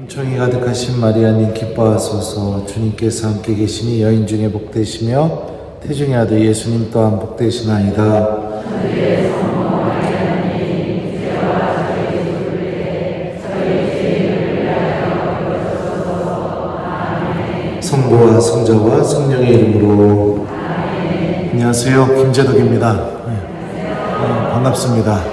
은총이 가득하신 마리아님 기뻐하소서. 주님께서 함께 계시니 여인 중에 복되시며 태중의 아들 예수님 또한 복되시나이다. 성부와 성자와 성령의 이름으로. 안녕하세요, 김재덕입니다. 반갑습니다.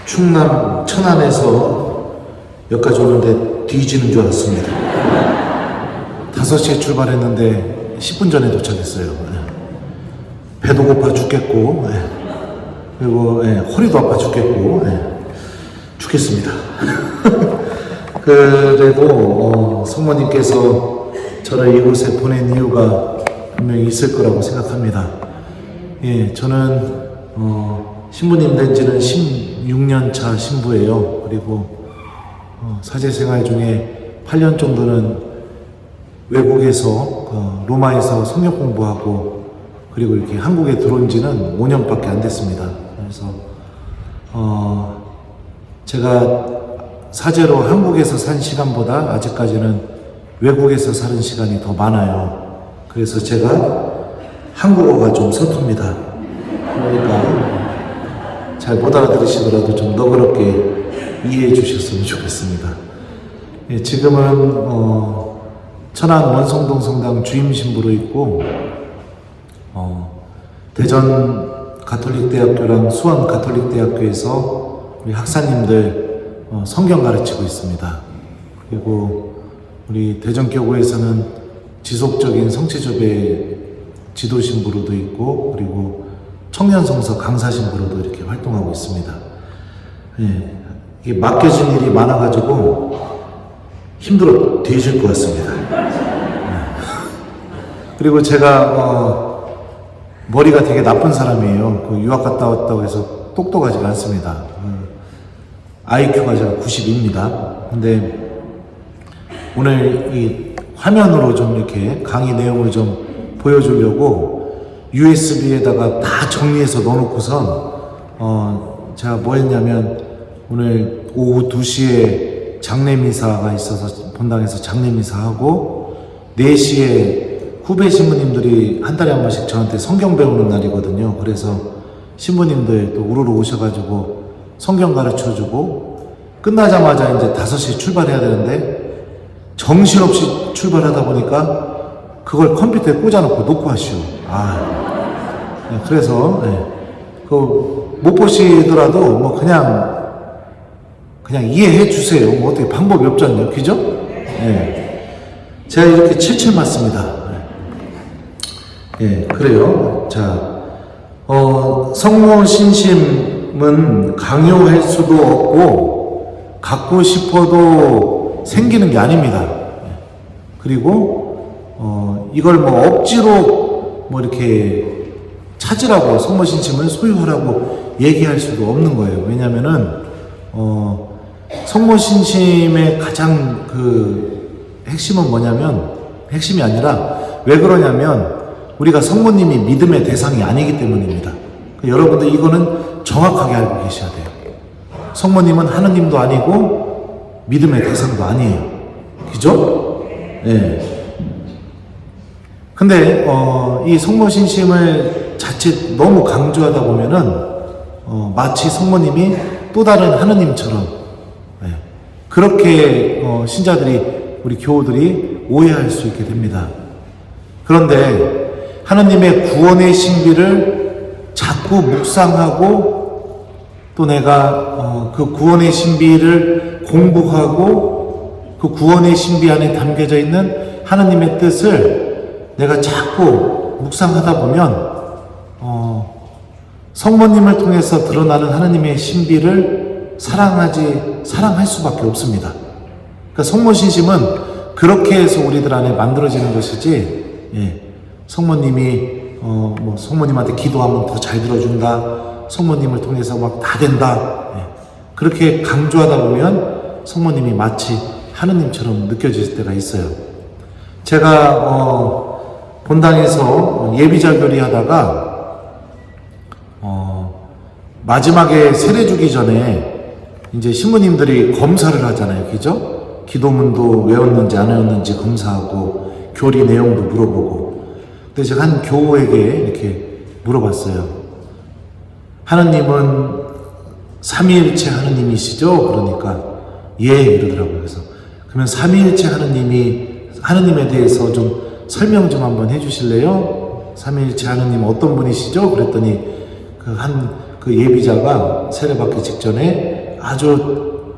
충남 천안에서 여기까지 오는데 뒤지는 줄 알았습니다. 5시에 출발했는데 10분 전에 도착했어요. 배도 고파 죽겠고, 그리고 허리도 아파 죽겠고, 죽겠습니다. 그래도 성모님께서 저를 이곳에 보낸 이유가 분명히 있을 거라고 생각합니다. 저는 신부님 된 지는 16년 차 신부예요. 그리고 사제 생활 중에 8년 정도는 외국에서 로마에서 성경 공부하고, 그리고 이렇게 한국에 들어온 지는 5년밖에 안 됐습니다. 그래서 제가 사제로 한국에서 산 시간보다 아직까지는 외국에서 사는 시간이 더 많아요. 그래서 제가 한국어가 좀 서툽니다. 그러니까 잘 못 알아들으시더라도 좀 너그럽게 이해해 주셨으면 좋겠습니다. 지금은 천안 원성동 성당 주임 신부로 있고, 대전 가톨릭대학교랑 수원 가톨릭대학교에서 우리 학사님들 성경 가르치고 있습니다. 그리고 우리 대전교구에서는 지속적인 성체조배 지도신부로도 있고, 그리고 청년성서 강사신부로도 이렇게 활동하고 있습니다. 이게 맡겨진 일이 많아가지고 힘들어 뒤질 것 같습니다. 그리고 제가 머리가 되게 나쁜 사람이에요. 유학 갔다 왔다고 해서 똑똑하지가 않습니다. IQ가 제가 92입니다. 근데 오늘 이 화면으로 좀 이렇게 강의 내용을 좀 보여주려고 USB에다가 다 정리해서 넣어놓고선 제가 뭐 했냐면, 오늘 오후 2시에 장례미사가 있어서 본당에서 장례미사하고, 4시에 후배 신부님들이 한 달에 한 번씩 저한테 성경 배우는 날이거든요. 그래서 신부님들 또 우르르 오셔가지고 성경 가르쳐주고, 끝나자마자 이제 5시에 출발해야 되는데 정신없이 출발하다 보니까 그걸 컴퓨터에 꽂아놓고 놓고 하시오. 그래서 못 보시더라도 뭐 그냥 이해해 주세요. 뭐 어떻게 방법이 없잖아요, 그죠? 제가 이렇게 칠칠 맞습니다. 그래요. 자, 성모 신심은 강요할 수도 없고 갖고 싶어도 생기는 게 아닙니다. 그리고 이걸 뭐 억지로 뭐 이렇게 찾으라고, 성모 신심을 소유하라고 얘기할 수도 없는 거예요. 왜냐면은 성모 신심의 가장 핵심은 뭐냐면, 핵심이 아니라 왜 그러냐면 우리가 성모님이 믿음의 대상이 아니기 때문입니다. 여러분들 이거는 정확하게 알고 계셔야 돼요. 성모님은 하느님도 아니고 믿음의 대상도 아니에요. 그죠? 근데 이 성모 신심을 자칫 너무 강조하다 보면은 마치 성모님이 또 다른 하느님처럼 그렇게 신자들이, 우리 교우들이 오해할 수 있게 됩니다. 그런데 하느님의 구원의 신비를 자꾸 묵상하고, 또 내가 그 구원의 신비를 공부하고, 그 구원의 신비 안에 담겨져 있는 하느님의 뜻을 내가 자꾸 묵상하다 보면 성모님을 통해서 드러나는 하느님의 신비를 사랑할 수밖에 없습니다. 그러니까 성모 신심은 그렇게 해서 우리들 안에 만들어지는 것이지, 성모님이 뭐 성모님한테 기도하면 더 잘 들어준다, 성모님을 통해서 막 다 된다, 그렇게 강조하다 보면 성모님이 마치 하느님처럼 느껴질 때가 있어요. 제가 본당에서 예비자결이 하다가 마지막에 세례 주기 전에 이제 신부님들이 검사를 하잖아요. 그죠? 기도문도 외웠는지 안 외웠는지 검사하고 교리 내용도 물어보고. 근데 제가 한 교우에게 이렇게 물어봤어요. 하느님은 삼위일체 하느님이시죠? 그러니까 예 이러더라고요. 그래서 그러면 삼위일체 하느님에 대해서 좀 설명 좀 한번 해주실래요? 삼위일체 하느님 어떤 분이시죠? 그랬더니 그 예비자가 세례받기 직전에 아주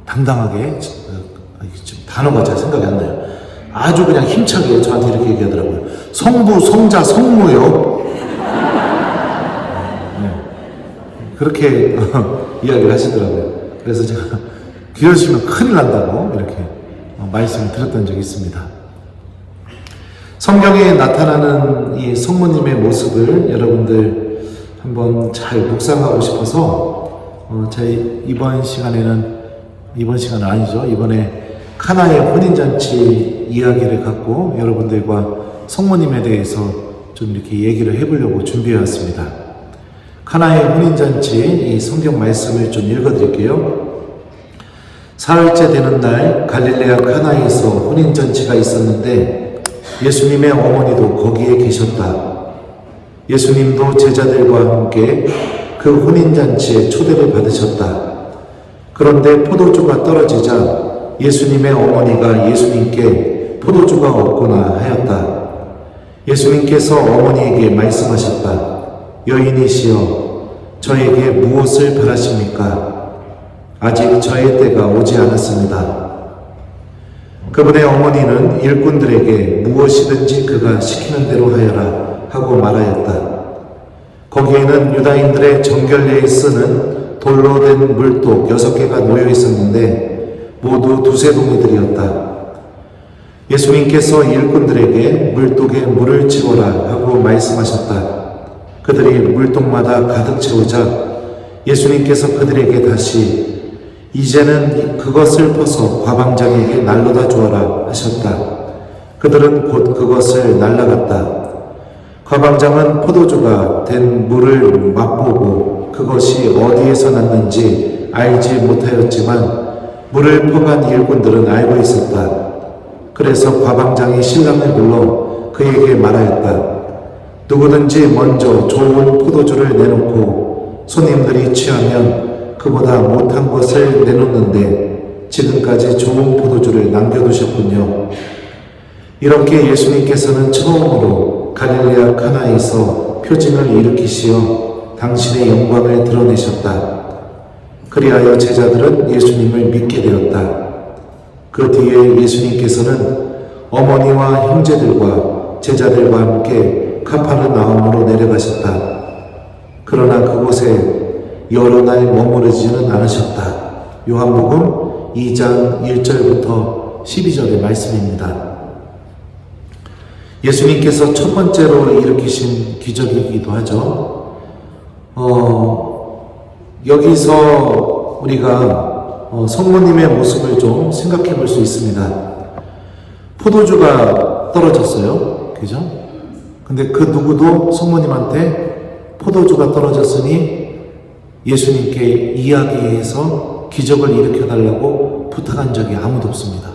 당당하게 지금 단어가 잘 생각이 안 나요. 아주 그냥 힘차게 저한테 이렇게 얘기하더라고요. 성부, 성자, 성모요. 네. 그렇게 이야기를 하시더라고요. 그래서 제가 그러시면 큰일 난다고 이렇게 말씀을 드렸던 적이 있습니다. 성경에 나타나는 이 성모님의 모습을 여러분들 한번 잘 묵상하고 싶어서 저희 이번에 카나의 혼인잔치 이야기를 갖고 여러분들과 성모님에 대해서 좀 이렇게 얘기를 해보려고 준비해 왔습니다. 카나의 혼인잔치 이 성경 말씀을 좀 읽어드릴게요. 사흘째 되는 날 갈릴레아 카나에서 혼인잔치가 있었는데 예수님의 어머니도 거기에 계셨다. 예수님도 제자들과 함께 그 혼인잔치에 초대를 받으셨다. 그런데 포도주가 떨어지자 예수님의 어머니가 예수님께 포도주가 없구나 하였다. 예수님께서 어머니에게 말씀하셨다. 여인이시여, 저에게 무엇을 바라십니까? 아직 저의 때가 오지 않았습니다. 그분의 어머니는 일꾼들에게 무엇이든지 그가 시키는 대로 하여라 하고 말하였다. 거기에는 유다인들의 정결례에 쓰는 돌로 된 물독 6개가 놓여 있었는데 모두 두세 동이들이었다. 예수님께서 일꾼들에게 물독에 물을 채워라 하고 말씀하셨다. 그들이 물독마다 가득 채우자 예수님께서 그들에게 다시 이제는 그것을 퍼서 과방장에게 날로다 주어라 하셨다. 그들은 곧 그것을 날라갔다. 과방장은 포도주가 된 물을 맛보고 그것이 어디에서 났는지 알지 못하였지만 물을 퍼간 일꾼들은 알고 있었다. 그래서 과방장이 신랑을 불러 그에게 말하였다. 누구든지 먼저 좋은 포도주를 내놓고 손님들이 취하면 그보다 못한 것을 내놓는데 지금까지 좋은 포도주를 남겨두셨군요. 이렇게 예수님께서는 처음으로 갈릴레아 카나에서 표징을 일으키시어 당신의 영광을 드러내셨다. 그리하여 제자들은 예수님을 믿게 되었다. 그 뒤에 예수님께서는 어머니와 형제들과 제자들과 함께 카파르나움으로 내려가셨다. 그러나 그곳에 여러 날 머무르지는 않으셨다. 요한복음 2장 1절부터 12절의 말씀입니다. 예수님께서 첫 번째로 일으키신 기적이기도 하죠. 여기서 우리가 성모님의 모습을 좀 생각해 볼 수 있습니다. 포도주가 떨어졌어요. 그죠? 근데 그 누구도 성모님한테 포도주가 떨어졌으니 예수님께 이야기해서 기적을 일으켜달라고 부탁한 적이 아무도 없습니다.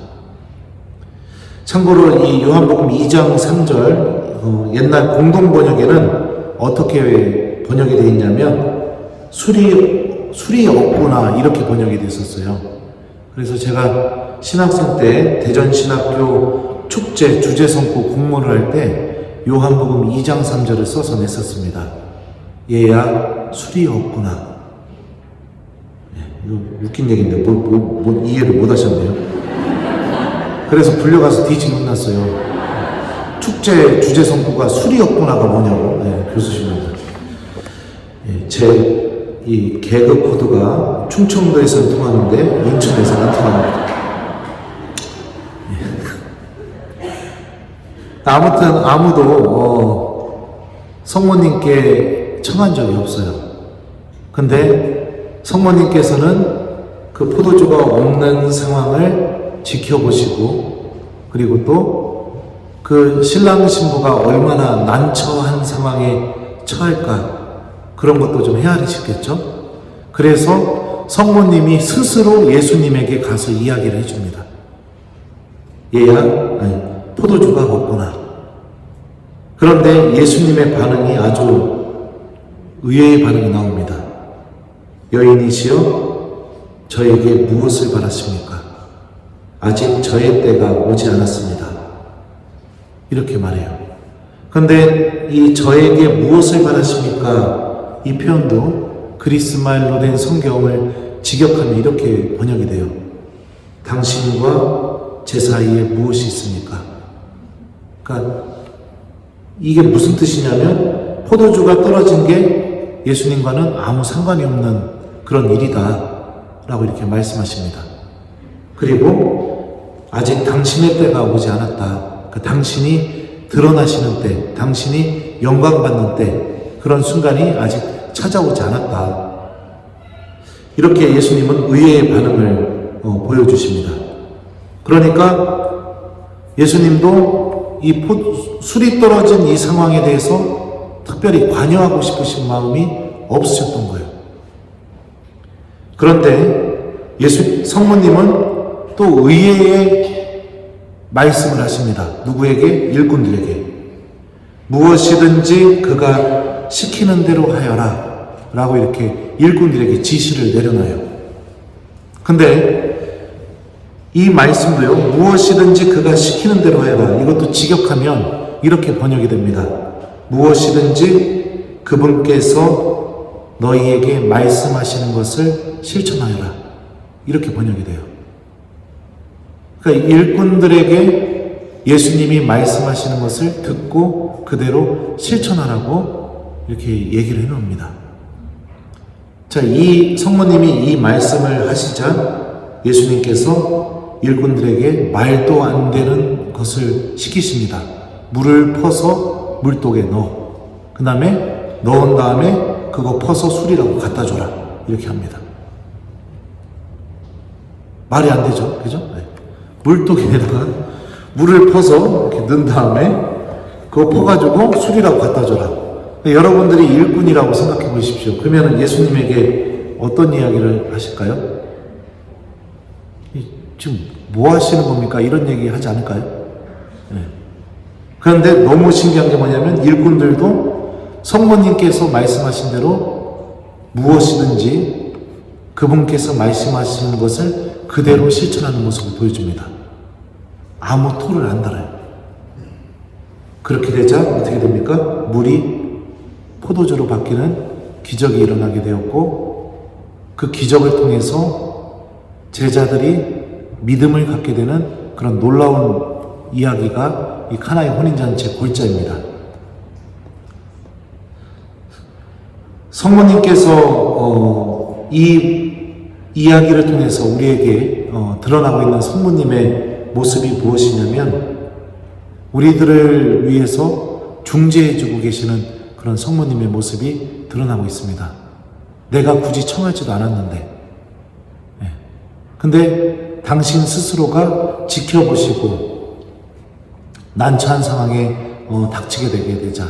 참고로 이 요한복음 2장 3절 옛날 공동번역에는 어떻게 번역이 되어 있냐면 술이 없구나 이렇게 번역이 됐었어요. 그래서 제가 신학생 때 대전신학교 축제 주제성구 공모를 할 때 요한복음 2장 3절을 써서 냈었습니다. 얘야 술이 없구나. 이거 웃긴 얘기인데 뭐 이해를 못 하셨네요. 그래서 불려가서 뒤지게 혼났어요. 축제 주제성구가 술이 없구나가 뭐냐고. 교수님한테. 제 이 개그 코드가 충청도에서는 통하는데 인천에서는 안 통합니다. 아무튼 아무도 성모님께 청한 적이 없어요. 근데 성모님께서는 그 포도주가 없는 상황을 지켜보시고 그리고 또 그 신랑 신부가 얼마나 난처한 상황에 처할까 그런 것도 좀 헤아리시겠죠? 그래서 성모님이 스스로 예수님에게 가서 이야기를 해줍니다. 얘야, 포도주가 없구나. 그런데 예수님의 반응이 아주 의외의 반응이 나옵니다. 여인이시여, 저에게 무엇을 바라십니까? 아직 저의 때가 오지 않았습니다. 이렇게 말해요. 그런데 이 저에게 무엇을 바라십니까? 이 표현도 그리스 말로 된 성경을 직역하면 이렇게 번역이 돼요. 당신과 제 사이에 무엇이 있습니까? 그러니까 이게 무슨 뜻이냐면 포도주가 떨어진 게 예수님과는 아무 상관이 없는 그런 일이다 라고 이렇게 말씀하십니다. 그리고 아직 당신의 때가 오지 않았다. 그러니까 당신이 드러나시는 때, 당신이 영광받는 때, 그런 순간이 아직 찾아오지 않았다. 이렇게 예수님은 의외의 반응을 보여주십니다. 그러니까 예수님도 이 술이 떨어진 이 상황에 대해서 특별히 관여하고 싶으신 마음이 없으셨던 거예요. 그런데 성모님은 또 의외의 말씀을 하십니다. 누구에게? 일꾼들에게. 무엇이든지 그가 시키는 대로 하여라 라고 이렇게 일꾼들에게 지시를 내려놔요. 근데 이 말씀도요, 무엇이든지 그가 시키는 대로 해라. 이것도 직역하면 이렇게 번역이 됩니다. 무엇이든지 그분께서 너희에게 말씀하시는 것을 실천하여라. 이렇게 번역이 돼요. 그러니까 일꾼들에게 예수님이 말씀하시는 것을 듣고 그대로 실천하라고 이렇게 얘기를 해놓습니다. 자, 이 성모님이 이 말씀을 하시자 예수님께서 일꾼들에게 말도 안 되는 것을 시키십니다. 물을 퍼서 물독에 넣어. 그 다음에 넣은 다음에 그거 퍼서 술이라고 갖다 줘라. 이렇게 합니다. 말이 안 되죠? 그죠? 네. 물독에다가 물을 퍼서 이렇게 넣은 다음에 그거 퍼가지고 술이라고 갖다 줘라. 여러분들이 일꾼이라고 생각해 보십시오. 그러면 예수님에게 어떤 이야기를 하실까요? 지금 뭐 하시는 겁니까? 이런 얘기 하지 않을까요? 네. 그런데 너무 신기한 게 뭐냐면 일꾼들도 성모님께서 말씀하신 대로 무엇이든지 그분께서 말씀하시는 것을 그대로 실천하는 모습을 보여줍니다. 아무 토를 안 달아요. 그렇게 되자 어떻게 됩니까? 물이 포도주로 바뀌는 기적이 일어나게 되었고, 그 기적을 통해서 제자들이 믿음을 갖게 되는 그런 놀라운 이야기가 이 카나의 혼인잔치의 골자입니다. 성모님께서 이 이야기를 통해서 우리에게 드러나고 있는 성모님의 모습이 무엇이냐면, 우리들을 위해서 중재해주고 계시는 그런 성모님의 모습이 드러나고 있습니다. 내가 굳이 청하지도 않았는데, 근데 당신 스스로가 지켜보시고 난처한 상황에 닥치게 되게 되자,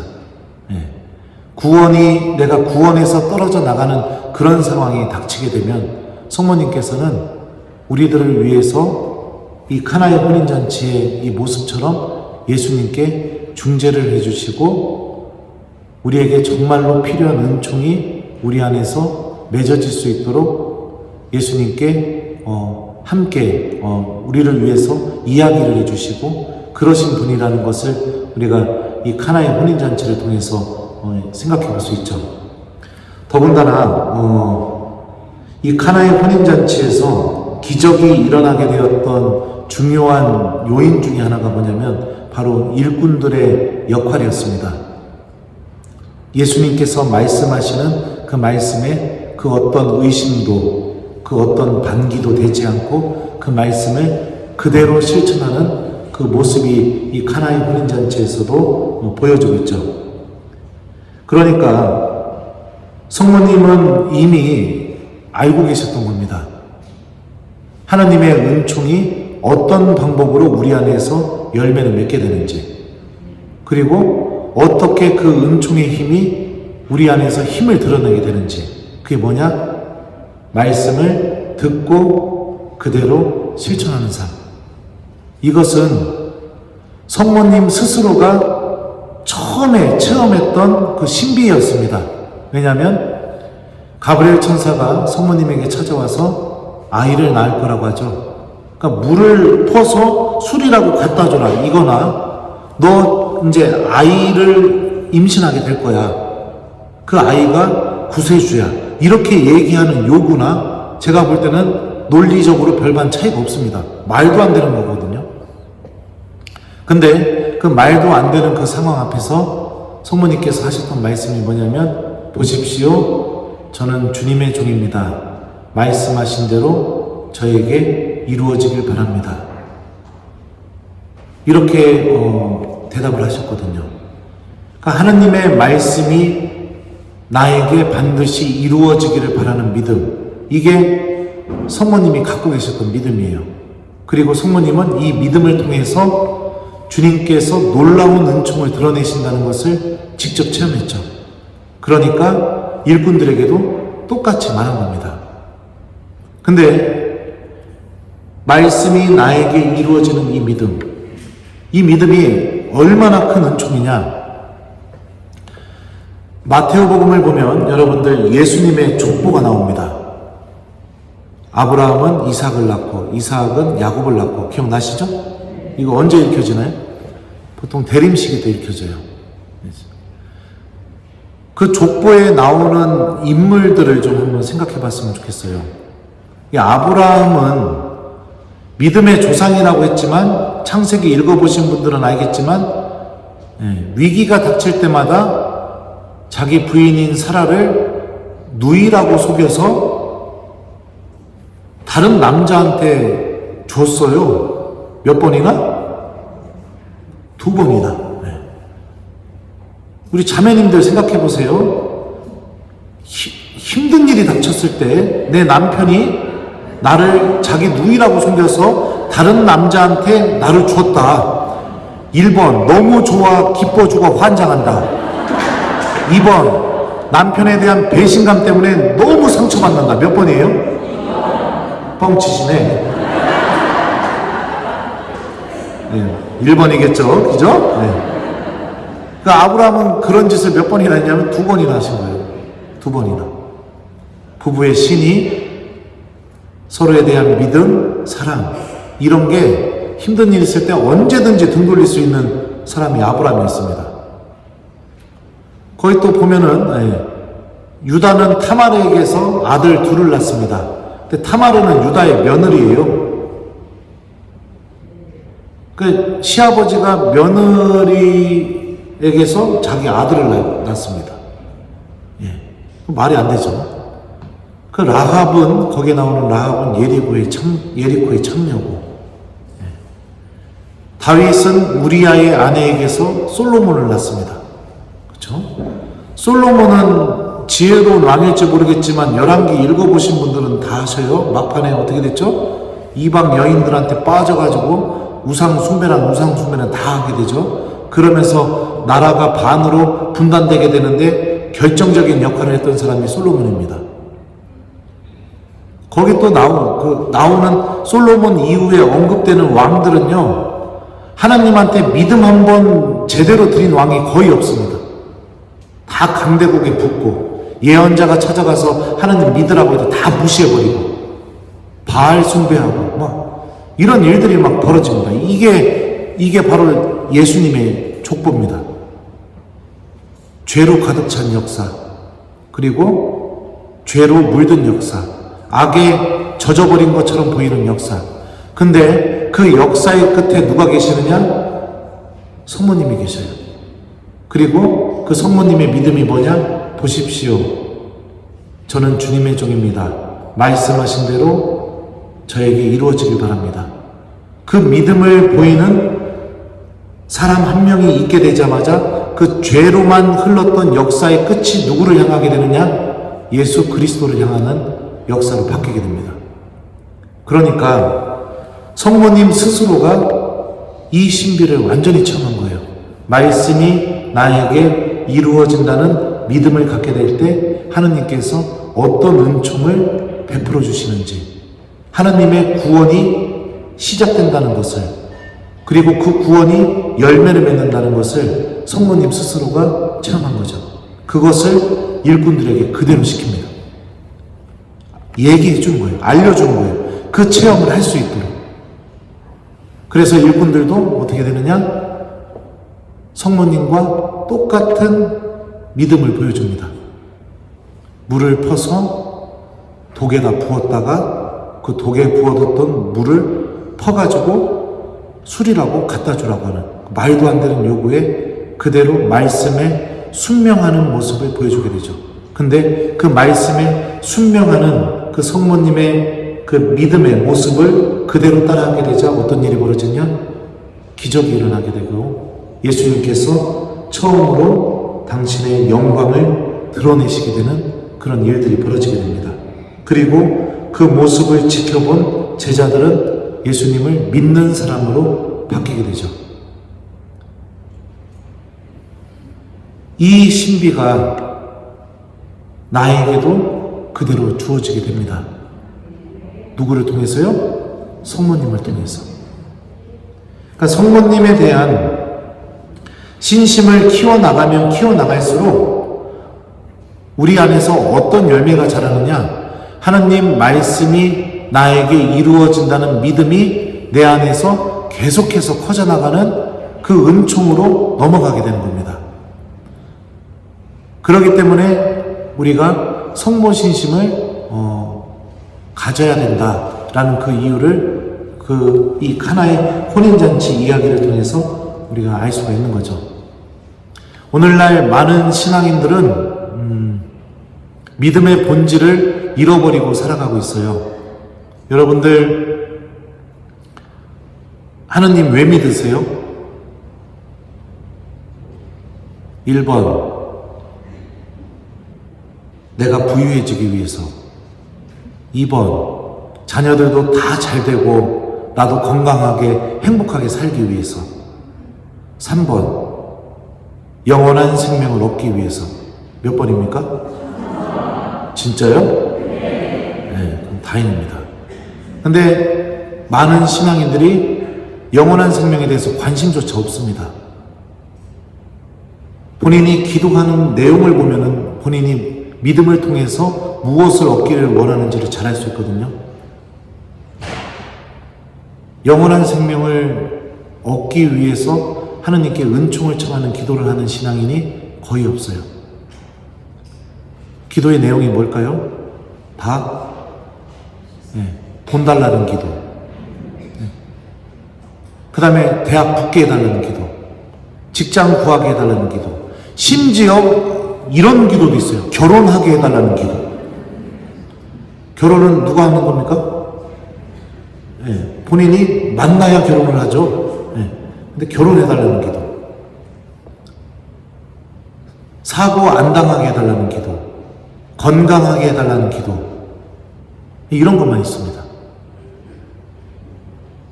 내가 구원에서 떨어져 나가는 그런 상황이 닥치게 되면 성모님께서는 우리들을 위해서 이 카나의 혼인잔치의 이 모습처럼 예수님께 중재를 해주시고, 우리에게 정말로 필요한 은총이 우리 안에서 맺어질 수 있도록 예수님께 함께 우리를 위해서 이야기를 해주시고 그러신 분이라는 것을 우리가 이 카나의 혼인잔치를 통해서 생각해 볼 수 있죠. 더군다나 이 카나의 혼인잔치에서 기적이 일어나게 되었던 중요한 요인 중에 하나가 뭐냐면 바로 일꾼들의 역할이었습니다. 예수님께서 말씀하시는 그 말씀에 그 어떤 의심도, 그 어떤 반기도 되지 않고 그 말씀을 그대로 실천하는 그 모습이 이 카나의 혼인잔치에서도 보여주고 있죠. 그러니까 성모님은 이미 알고 계셨던 겁니다. 하나님의 은총이 어떤 방법으로 우리 안에서 열매를 맺게 되는지, 그리고 어떻게 그 은총의 힘이 우리 안에서 힘을 드러내게 되는지, 그게 뭐냐? 말씀을 듣고 그대로 실천하는 삶. 이것은 성모님 스스로가 처음에 체험했던 그 신비였습니다. 왜냐하면 가브리엘 천사가 성모님에게 찾아와서 아이를 낳을 거라고 하죠. 그러니까 물을 퍼서 술이라고 갖다 줘라, 이거나 너 이제 아이를 임신하게 될 거야, 그 아이가 구세주야, 이렇게 얘기하는 요구나 제가 볼 때는 논리적으로 별반 차이가 없습니다. 말도 안 되는 거거든요. 근데 그 말도 안 되는 그 상황 앞에서 성모님께서 하셨던 말씀이 뭐냐면, 보십시오, 저는 주님의 종입니다. 말씀하신 대로 저에게 이루어지길 바랍니다. 이렇게 대답을 하셨거든요. 그러니까 하나님의 말씀이 나에게 반드시 이루어지기를 바라는 믿음, 이게 성모님이 갖고 계셨던 믿음이에요. 그리고 성모님은 이 믿음을 통해서 주님께서 놀라운 은총을 드러내신다는 것을 직접 체험했죠. 그러니까 일꾼들에게도 똑같이 말한 겁니다. 근데 말씀이 나에게 이루어지는 이 믿음, 이 믿음이 얼마나 큰 은총이냐? 마테오복음을 보면 여러분들 예수님의 족보가 나옵니다. 아브라함은 이삭을 낳고 이삭은 야곱을 낳고, 기억나시죠? 이거 언제 읽혀지나요? 보통 대림식이 때 읽혀져요. 그 족보에 나오는 인물들을 좀 한번 생각해 봤으면 좋겠어요. 이 아브라함은 믿음의 조상이라고 했지만, 창세기 읽어보신 분들은 알겠지만, 위기가 닥칠 때마다 자기 부인인 사라를 누이라고 속여서 다른 남자한테 줬어요. 몇 번이나? 2번이나. 우리 자매님들 생각해 보세요. 힘든 일이 닥쳤을 때 내 남편이 나를 자기 누이라고 속여서 다른 남자한테 나를 줬다. 1번, 너무 좋아 기뻐주고 환장한다. 2번, 남편에 대한 배신감 때문에 너무 상처받는다. 몇 번이에요? 뻥치시네. 1번이겠죠, 그죠? 그러니까 아브라함은 그런 짓을 몇 번이나 했냐면 2번이나 하신 거예요. 2번이나. 부부의 신이, 서로에 대한 믿음, 사랑, 이런 게 힘든 일 있을 때 언제든지 등 돌릴 수 있는 사람이 아브라함이었습니다. 거기 또 보면은 유다는 타마르에게서 아들 2을 낳습니다. 근데 타마르는 유다의 며느리예요. 그 시아버지가 며느리에게서 자기 아들을 낳습니다. 말이 안 되죠. 그 라합은, 거기에 나오는 라합은 예리코의 참녀고, 다윗은 우리아의 아내에게서 솔로몬을 낳습니다. 그렇죠? 솔로몬은 지혜로운 왕일지 모르겠지만 열왕기 읽어보신 분들은 다 아셔요. 막판에 어떻게 됐죠? 이방 여인들한테 빠져가지고 우상 숭배는 다 하게 되죠. 그러면서 나라가 반으로 분단되게 되는데 결정적인 역할을 했던 사람이 솔로몬입니다. 거기 또 나오는 솔로몬 이후에 언급되는 왕들은요, 하나님한테 믿음 한번 제대로 드린 왕이 거의 없습니다. 다 강대국에 붙고, 예언자가 찾아가서 하나님 믿으라고 해도 다 무시해버리고, 바알 숭배하고, 막 이런 일들이 막 벌어집니다. 이게 바로 예수님의 족보입니다. 죄로 가득 찬 역사, 그리고 죄로 물든 역사, 악에 젖어버린 것처럼 보이는 역사. 근데 그 역사의 끝에 누가 계시느냐? 성모님이 계셔요. 그리고 그 성모님의 믿음이 뭐냐? 보십시오, 저는 주님의 종입니다. 말씀하신 대로 저에게 이루어지길 바랍니다. 그 믿음을 보이는 사람 한 명이 있게 되자마자 그 죄로만 흘렀던 역사의 끝이 누구를 향하게 되느냐? 예수 그리스도를 향하는 역사로 바뀌게 됩니다. 그러니까 성모님 스스로가 이 신비를 완전히 체험한 거예요. 말씀이 나에게 이루어진다는 믿음을 갖게 될 때 하느님께서 어떤 은총을 베풀어 주시는지, 하느님의 구원이 시작된다는 것을, 그리고 그 구원이 열매를 맺는다는 것을 성모님 스스로가 체험한 거죠. 그것을 일꾼들에게 그대로 시킵니다. 얘기해 준 거예요. 알려준 거예요. 그 체험을 할 수 있도록. 그래서 일꾼들도 어떻게 되느냐? 성모님과 똑같은 믿음을 보여줍니다. 물을 퍼서 독에다 부었다가 그 독에 부어뒀던 물을 퍼가지고 술이라고 갖다 주라고 하는 말도 안 되는 요구에 그대로 말씀에 순명하는 모습을 보여주게 되죠. 근데 그 말씀에 순명하는 그 성모님의 그 믿음의 모습을 그대로 따라하게 되자 어떤 일이 벌어지냐? 기적이 일어나게 되고 예수님께서 처음으로 당신의 영광을 드러내시게 되는 그런 일들이 벌어지게 됩니다. 그리고 그 모습을 지켜본 제자들은 예수님을 믿는 사람으로 바뀌게 되죠. 이 신비가 나에게도 그대로 주어지게 됩니다. 누구를 통해서요? 성모님을 통해서. 그러니까 성모님에 대한 신심을 키워나가면 키워나갈수록 우리 안에서 어떤 열매가 자라느냐? 하나님 말씀이 나에게 이루어진다는 믿음이 내 안에서 계속해서 커져나가는 그 은총으로 넘어가게 되는 겁니다. 그렇기 때문에 우리가 성모신심을 가져야 된다라는 그 이유를 이 카나의 혼인잔치 이야기를 통해서 우리가 알 수가 있는 거죠. 오늘날 많은 신앙인들은 믿음의 본질을 잃어버리고 살아가고 있어요. 여러분들 하느님 왜 믿으세요? 1번 내가 부유해지기 위해서, 2번 자녀들도 다 잘되고 나도 건강하게 행복하게 살기 위해서, 3번 영원한 생명을 얻기 위해서. 몇 번입니까? 진짜요? 네, 그럼 다행입니다. 근데 많은 신앙인들이 영원한 생명에 대해서 관심조차 없습니다. 본인이 기도하는 내용을 보면은 본인이 믿음을 통해서 무엇을 얻기를 원하는지를 잘 알 수 있거든요. 영원한 생명을 얻기 위해서 하느님께 은총을 청하는 기도를 하는 신앙인이 거의 없어요. 기도의 내용이 뭘까요? 다 돈 달라는 기도, 그 다음에 대학 붙게 해달라는 기도, 직장 구하게 해달라는 기도, 심지어 이런 기도도 있어요. 결혼하게 해달라는 기도. 결혼은 누가 하는 겁니까? 본인이 만나야 결혼을 하죠. 근데 결혼해달라는 기도, 사고 안 당하게 해달라는 기도, 건강하게 해달라는 기도, 이런 것만 있습니다.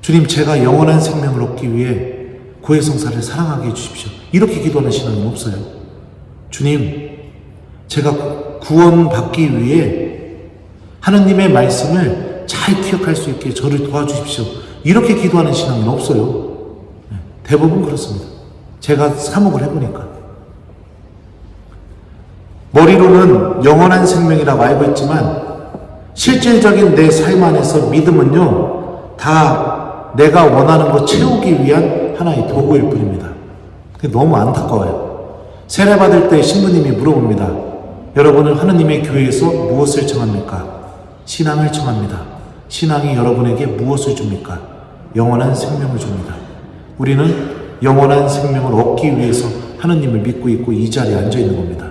주님, 제가 영원한 생명을 얻기 위해 고해성사를 사랑하게 해주십시오. 이렇게 기도하는 신앙은 없어요. 주님, 제가 구원받기 위해 하느님의 말씀을 잘 기억할 수 있게 저를 도와주십시오. 이렇게 기도하는 신앙은 없어요. 대부분 그렇습니다. 제가 사목을 해보니까. 머리로는 영원한 생명이라고 알고 있지만 실질적인 내 삶 안에서 믿음은요, 다 내가 원하는 거 채우기 위한 하나의 도구일 뿐입니다. 그게 너무 안타까워요. 세례 받을 때 신부님이 물어봅니다. 여러분은 하느님의 교회에서 무엇을 청합니까? 신앙을 청합니다. 신앙이 여러분에게 무엇을 줍니까? 영원한 생명을 줍니다. 우리는 영원한 생명을 얻기 위해서 하느님을 믿고 있고 이 자리에 앉아 있는 겁니다.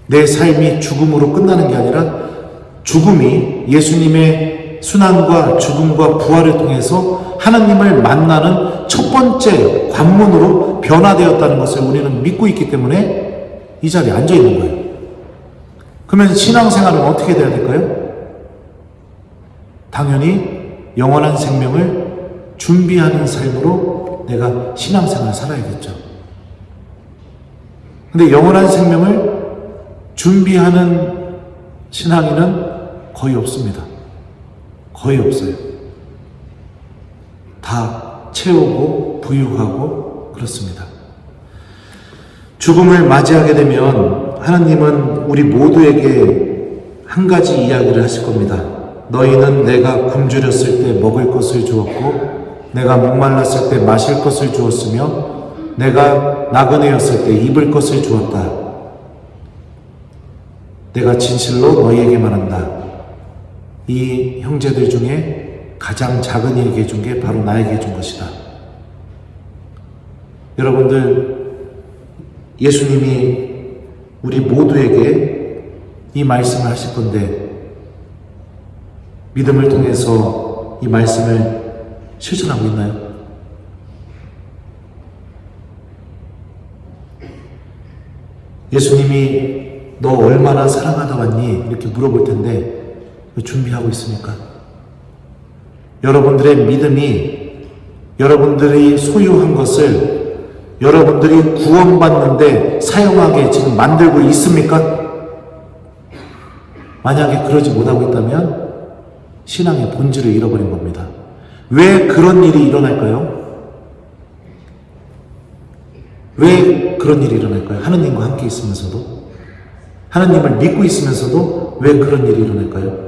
내 삶이 죽음으로 끝나는 게 아니라 죽음이 예수님의 순환과 죽음과 부활을 통해서 하나님을 만나는 첫 번째 관문으로 변화되었다는 것을 우리는 믿고 있기 때문에 이 자리에 앉아 있는 거예요. 그러면 신앙생활은 어떻게 돼야 될까요? 당연히 영원한 생명을 준비하는 삶으로 내가 신앙생활을 살아야겠죠. 근데 영원한 생명을 준비하는 신앙인은 거의 없습니다. 거의 없어요. 다 채우고 부유하고 그렇습니다. 죽음을 맞이하게 되면 하나님은 우리 모두에게 한 가지 이야기를 하실 겁니다. 너희는 내가 굶주렸을 때 먹을 것을 주었고 내가 목말랐을 때 마실 것을 주었으며 내가 나그네였을 때 입을 것을 주었다. 내가 진실로 너희에게 말한다. 이 형제들 중에 가장 작은 이에게 준 게 바로 나에게 준 것이다. 여러분들, 예수님이 우리 모두에게 이 말씀을 하실 건데 믿음을 통해서 이 말씀을 실천하고 있나요? 예수님이 너 얼마나 사랑하다 왔니? 이렇게 물어볼 텐데 준비하고 있습니까? 여러분들의 믿음이 여러분들이 소유한 것을 여러분들이 구원받는데 사용하게 지금 만들고 있습니까? 만약에 그러지 못하고 있다면 신앙의 본질을 잃어버린 겁니다. 왜 그런 일이 일어날까요? 왜 그런 일이 일어날까요? 하느님과 함께 있으면서도, 하느님을 믿고 있으면서도 왜 그런 일이 일어날까요?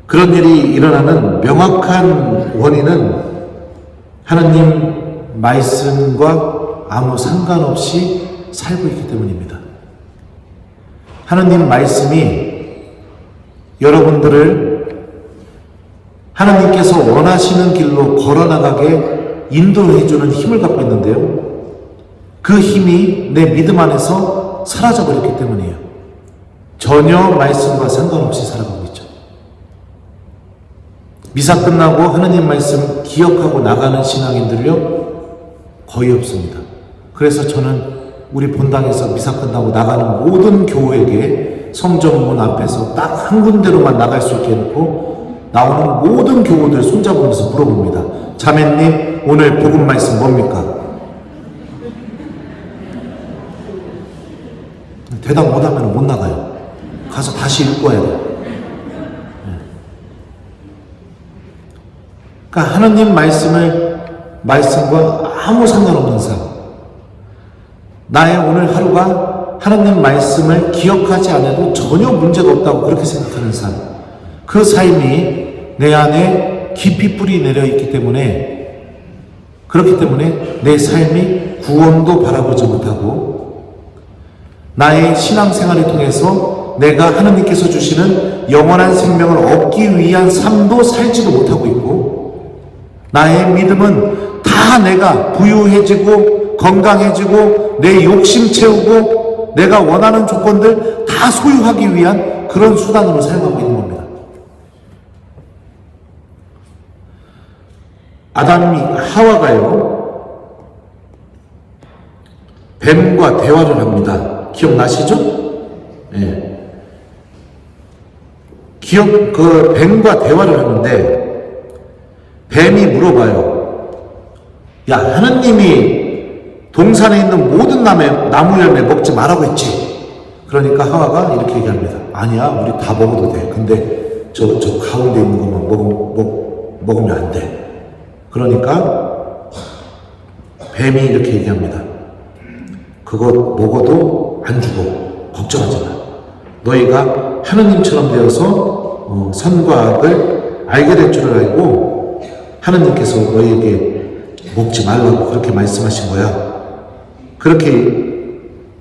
그런 일이 일어나는 명확한 원인은 하느님 말씀과 아무 상관없이 살고 있기 때문입니다. 하느님 말씀이 여러분들을 하나님께서 원하시는 길로 걸어나가게 인도해주는 힘을 갖고 있는데요. 그 힘이 내 믿음 안에서 사라져버렸기 때문이에요. 전혀 말씀과 상관없이 살아가고 있죠. 미사 끝나고 하느님 말씀 기억하고 나가는 신앙인들요, 거의 없습니다. 그래서 저는 우리 본당에서 미사 끝나고 나가는 모든 교우에게 성전문 앞에서 딱 한 군데로만 나갈 수 있게 해놓고 나오는 모든 교우들 손잡으면서 물어봅니다. 자매님, 오늘 복음 말씀 뭡니까? 대답 못하면 못 나가요. 가서 다시 읽고 와야 돼요. 그러니까 하나님 말씀과 아무 상관없는 삶. 나의 오늘 하루가 하나님 말씀을 기억하지 않아도 전혀 문제가 없다고 그렇게 생각하는 삶. 그 삶이 내 안에 깊이 뿌리 내려 있기 때문에, 그렇기 때문에 내 삶이 구원도 바라보지 못하고 나의 신앙생활을 통해서 내가 하나님께서 주시는 영원한 생명을 얻기 위한 삶도 살지도 못하고 있고, 나의 믿음은 다 내가 부유해지고 건강해지고 내 욕심 채우고 내가 원하는 조건들 다 소유하기 위한 그런 수단으로 사용하고 있는 겁니다. 하와가요, 뱀과 대화를 합니다. 기억나시죠? 예. 뱀과 대화를 하는데 뱀이 물어봐요. 야, 하느님이 동산에 있는 모든 나무 열매 먹지 말라고 했지. 그러니까 하와가 이렇게 얘기합니다. 아니야, 우리 다 먹어도 돼. 근데 저 가운데 있는 것만 먹으면 안 돼. 그러니까 뱀이 이렇게 얘기합니다. 그거 먹어도 안 죽어. 걱정하지 마. 너희가 하느님처럼 되어서 선과 악을 알게 될 줄을 알고 하느님께서 너희에게 먹지 말라고 그렇게 말씀하신 거야. 그렇게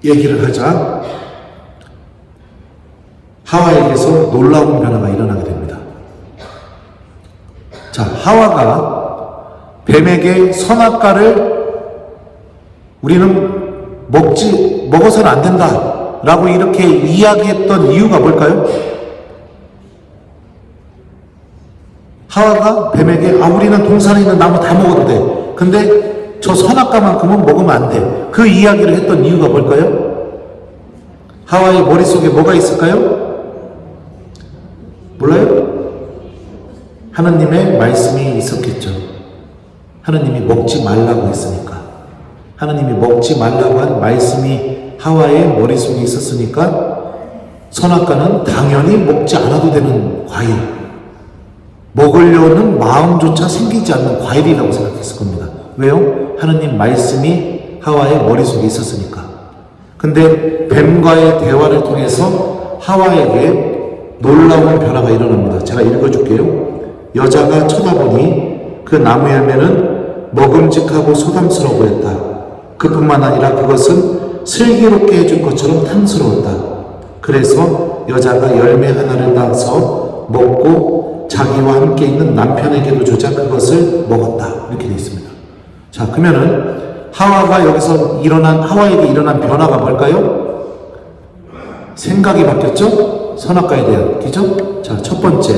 얘기를 하자 하와에게서 놀라운 변화가 일어나게 됩니다. 자, 하와가 뱀에게 선악과를 우리는 먹어서는 안 된다 라고 이렇게 이야기했던 이유가 뭘까요? 하와가 뱀에게 우리는 동산에 있는 나무 다 먹어도 돼. 근데 저 선악과만큼은 먹으면 안 돼. 그 이야기를 했던 이유가 뭘까요? 하와의 머릿속에 뭐가 있을까요? 몰라요? 하나님의 말씀이 있었겠죠. 하나님이 먹지 말라고 했으니까. 하나님이 먹지 말라고 한 말씀이 하와의 머릿속에 있었으니까 선악과는 당연히 먹지 않아도 되는 과일, 먹으려는 마음조차 생기지 않는 과일이라고 생각했을 겁니다. 왜요? 하나님 말씀이 하와의 머릿속에 있었으니까. 근데 뱀과의 대화를 통해서 하와에게 놀라운 변화가 일어납니다. 제가 읽어줄게요. 여자가 쳐다보니 그 나무 열매는 먹음직하고 소담스러워 보였다. 그뿐만 아니라 그것은 슬기롭게 해줄 것처럼 탐스러웠다. 그래서 여자가 열매 하나를 따서 먹고 자기와 함께 있는 남편에게도 주자 그것을 먹었다. 이렇게 되어 있습니다. 자, 그러면은 하와가 여기서 하와에게 일어난 변화가 뭘까요? 생각이 바뀌었죠? 선악과에 대한, 그죠? 자, 첫 번째,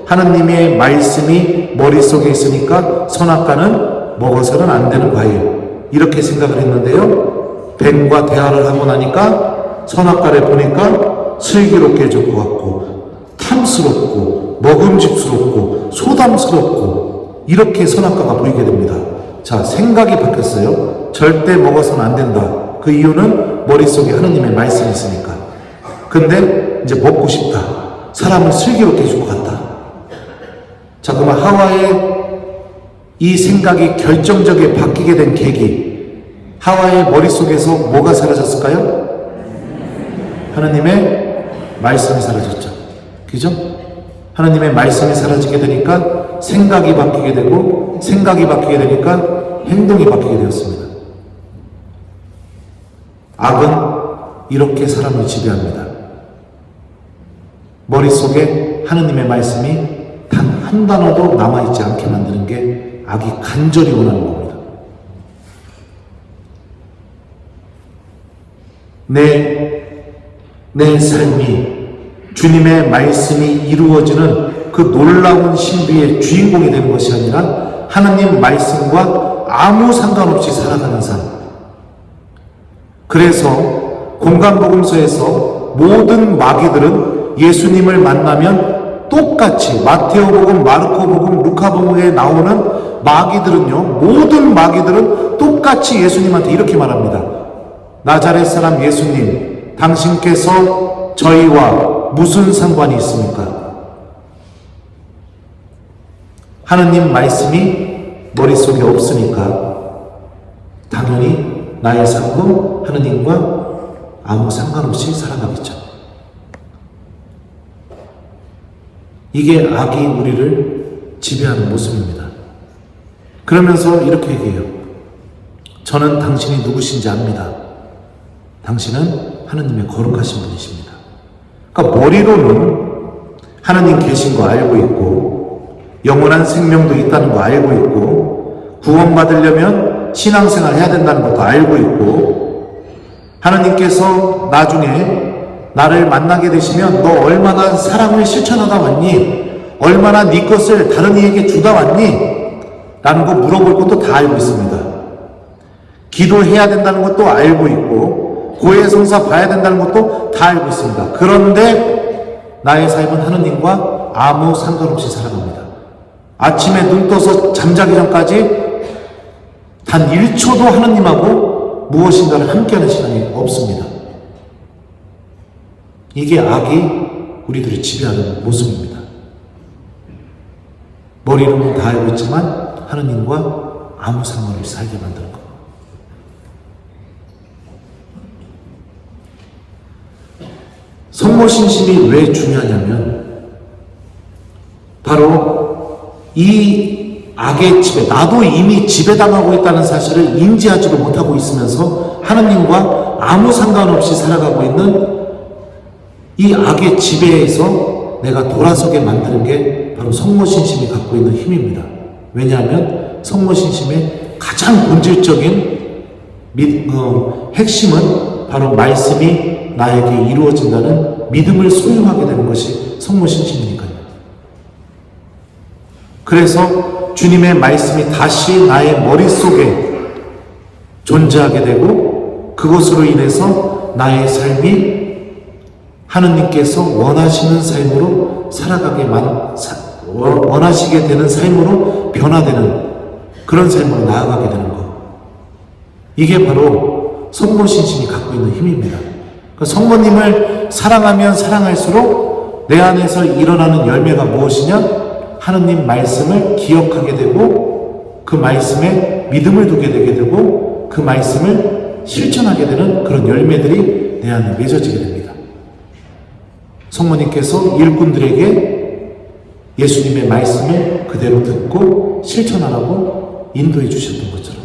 하나님의 말씀이 머릿속에 있으니까 선악과는 먹어서는 안 되는 과일, 이렇게 생각을 했는데요. 뱀과 대화를 하고 나니까 선악과를 보니까 슬기롭게 해줄 것 같고 탐스럽고 먹음직스럽고 소담스럽고 이렇게 선악과가 보이게 됩니다. 자, 생각이 바뀌었어요. 절대 먹어서는 안 된다. 그 이유는 머릿속에 하나님의 말씀이 있으니까. 근데 이제 먹고 싶다. 사람을 슬기롭게 해줄 것 같다. 자, 그러면 하와의 이 생각이 결정적으로 바뀌게 된 계기, 하와의 머릿속에서 뭐가 사라졌을까요? 하나님의 말씀이 사라졌죠. 그죠? 하나님의 말씀이 사라지게 되니까 생각이 바뀌게 되고, 생각이 바뀌게 되니까 행동이 바뀌게 되었습니다. 악은 이렇게 사람을 지배합니다. 머릿속에 하나님의 말씀이 단 한 단어도 남아있지 않게 만드는 게 악이 간절히 원하는 겁니다. 내 삶이 주님의 말씀이 이루어지는 그 놀라운 신비의 주인공이 되는 것이 아니라 하나님 말씀과 아무 상관없이 살아가는 삶. 그래서 공간복음서에서 모든 마귀들은 예수님을 만나면 똑같이 마테오복음, 마르코복음, 루카복음에 나오는 마귀들은요, 모든 마귀들은 똑같이 예수님한테 이렇게 말합니다. 나자렛 사람 예수님, 당신께서 저희와 무슨 상관이 있습니까? 하나님 말씀이 머릿속에 없으니까 당연히 나의 삶도 하나님과 아무 상관없이 살아가겠죠. 이게 악이 우리를 지배하는 모습입니다. 그러면서 이렇게 얘기해요. 저는 당신이 누구신지 압니다. 당신은 하나님의 거룩하신 분이십니다. 그러니까 머리로는 하나님 계신 거 알고 있고, 영원한 생명도 있다는 거 알고 있고, 구원받으려면 신앙생활 해야 된다는 것도 알고 있고, 하나님께서 나중에 나를 만나게 되시면 너 얼마나 사랑을 실천하다 왔니? 얼마나 네 것을 다른 이에게 주다 왔니? 라는 거 물어볼 것도 다 알고 있습니다. 기도해야 된다는 것도 알고 있고, 고해 성사 봐야 된다는 것도 다 알고 있습니다. 그런데 나의 삶은 하나님과 아무 상관없이 살아갑니다. 아침에 눈 떠서 잠자기 전까지 단 1초도 하나님하고 무엇인가를 함께하는 시간이 없습니다. 이게 악이 우리들을 지배하는 모습입니다. 머리로는 다 알고 있지만 하나님과 아무 상관없이 살게 만드는 것. 성모신심이 왜 중요하냐면 바로 이 악의 지배, 나도 이미 지배당하고 있다는 사실을 인지하지도 못하고 있으면서 하나님과 아무 상관없이 살아가고 있는 이 악의 지배에서 내가 돌아서게 만드는 게 바로 성모신심이 갖고 있는 힘입니다. 왜냐하면 성모신심의 가장 본질적인 핵심은 바로 말씀이 나에게 이루어진다는 믿음을 소유하게 되는 것이 성모신심이니까요. 그래서 주님의 말씀이 다시 나의 머릿속에 존재하게 되고, 그것으로 인해서 나의 삶이 하느님께서 원하시는 삶으로 원하시게 되는 삶으로 변화되는 그런 삶으로 나아가게 되는 것. 이게 바로 성모신심이 갖고 있는 힘입니다. 그러니까 성모님을 사랑하면 사랑할수록 내 안에서 일어나는 열매가 무엇이냐? 하느님 말씀을 기억하게 되고 그 말씀에 믿음을 두게 되게 되고 그 말씀을 실천하게 되는 그런 열매들이 내 안에 맺어지게 됩니다. 성모님께서 일꾼들에게 예수님의 말씀을 그대로 듣고 실천하라고 인도해 주셨던 것처럼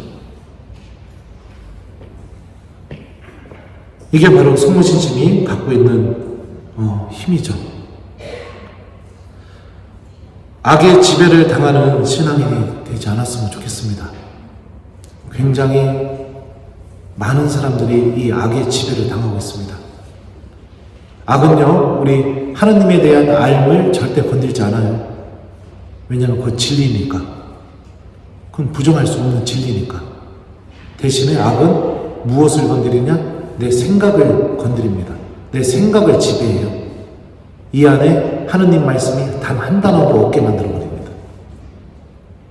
이게 바로 성모신심이 갖고 있는 힘이죠. 악의 지배를 당하는 신앙인이 되지 않았으면 좋겠습니다. 굉장히 많은 사람들이 이 악의 지배를 당하고 있습니다. 악은요, 우리 하느님에 대한 알을 절대 건들지 않아요. 왜냐하면 그건 진리니까. 그건 부정할 수 없는 진리니까. 대신에 악은 무엇을 건드리냐? 내 생각을 건드립니다. 내 생각을 지배해요. 이 안에 하느님 말씀이 단 한 단어도 없게 만들어버립니다.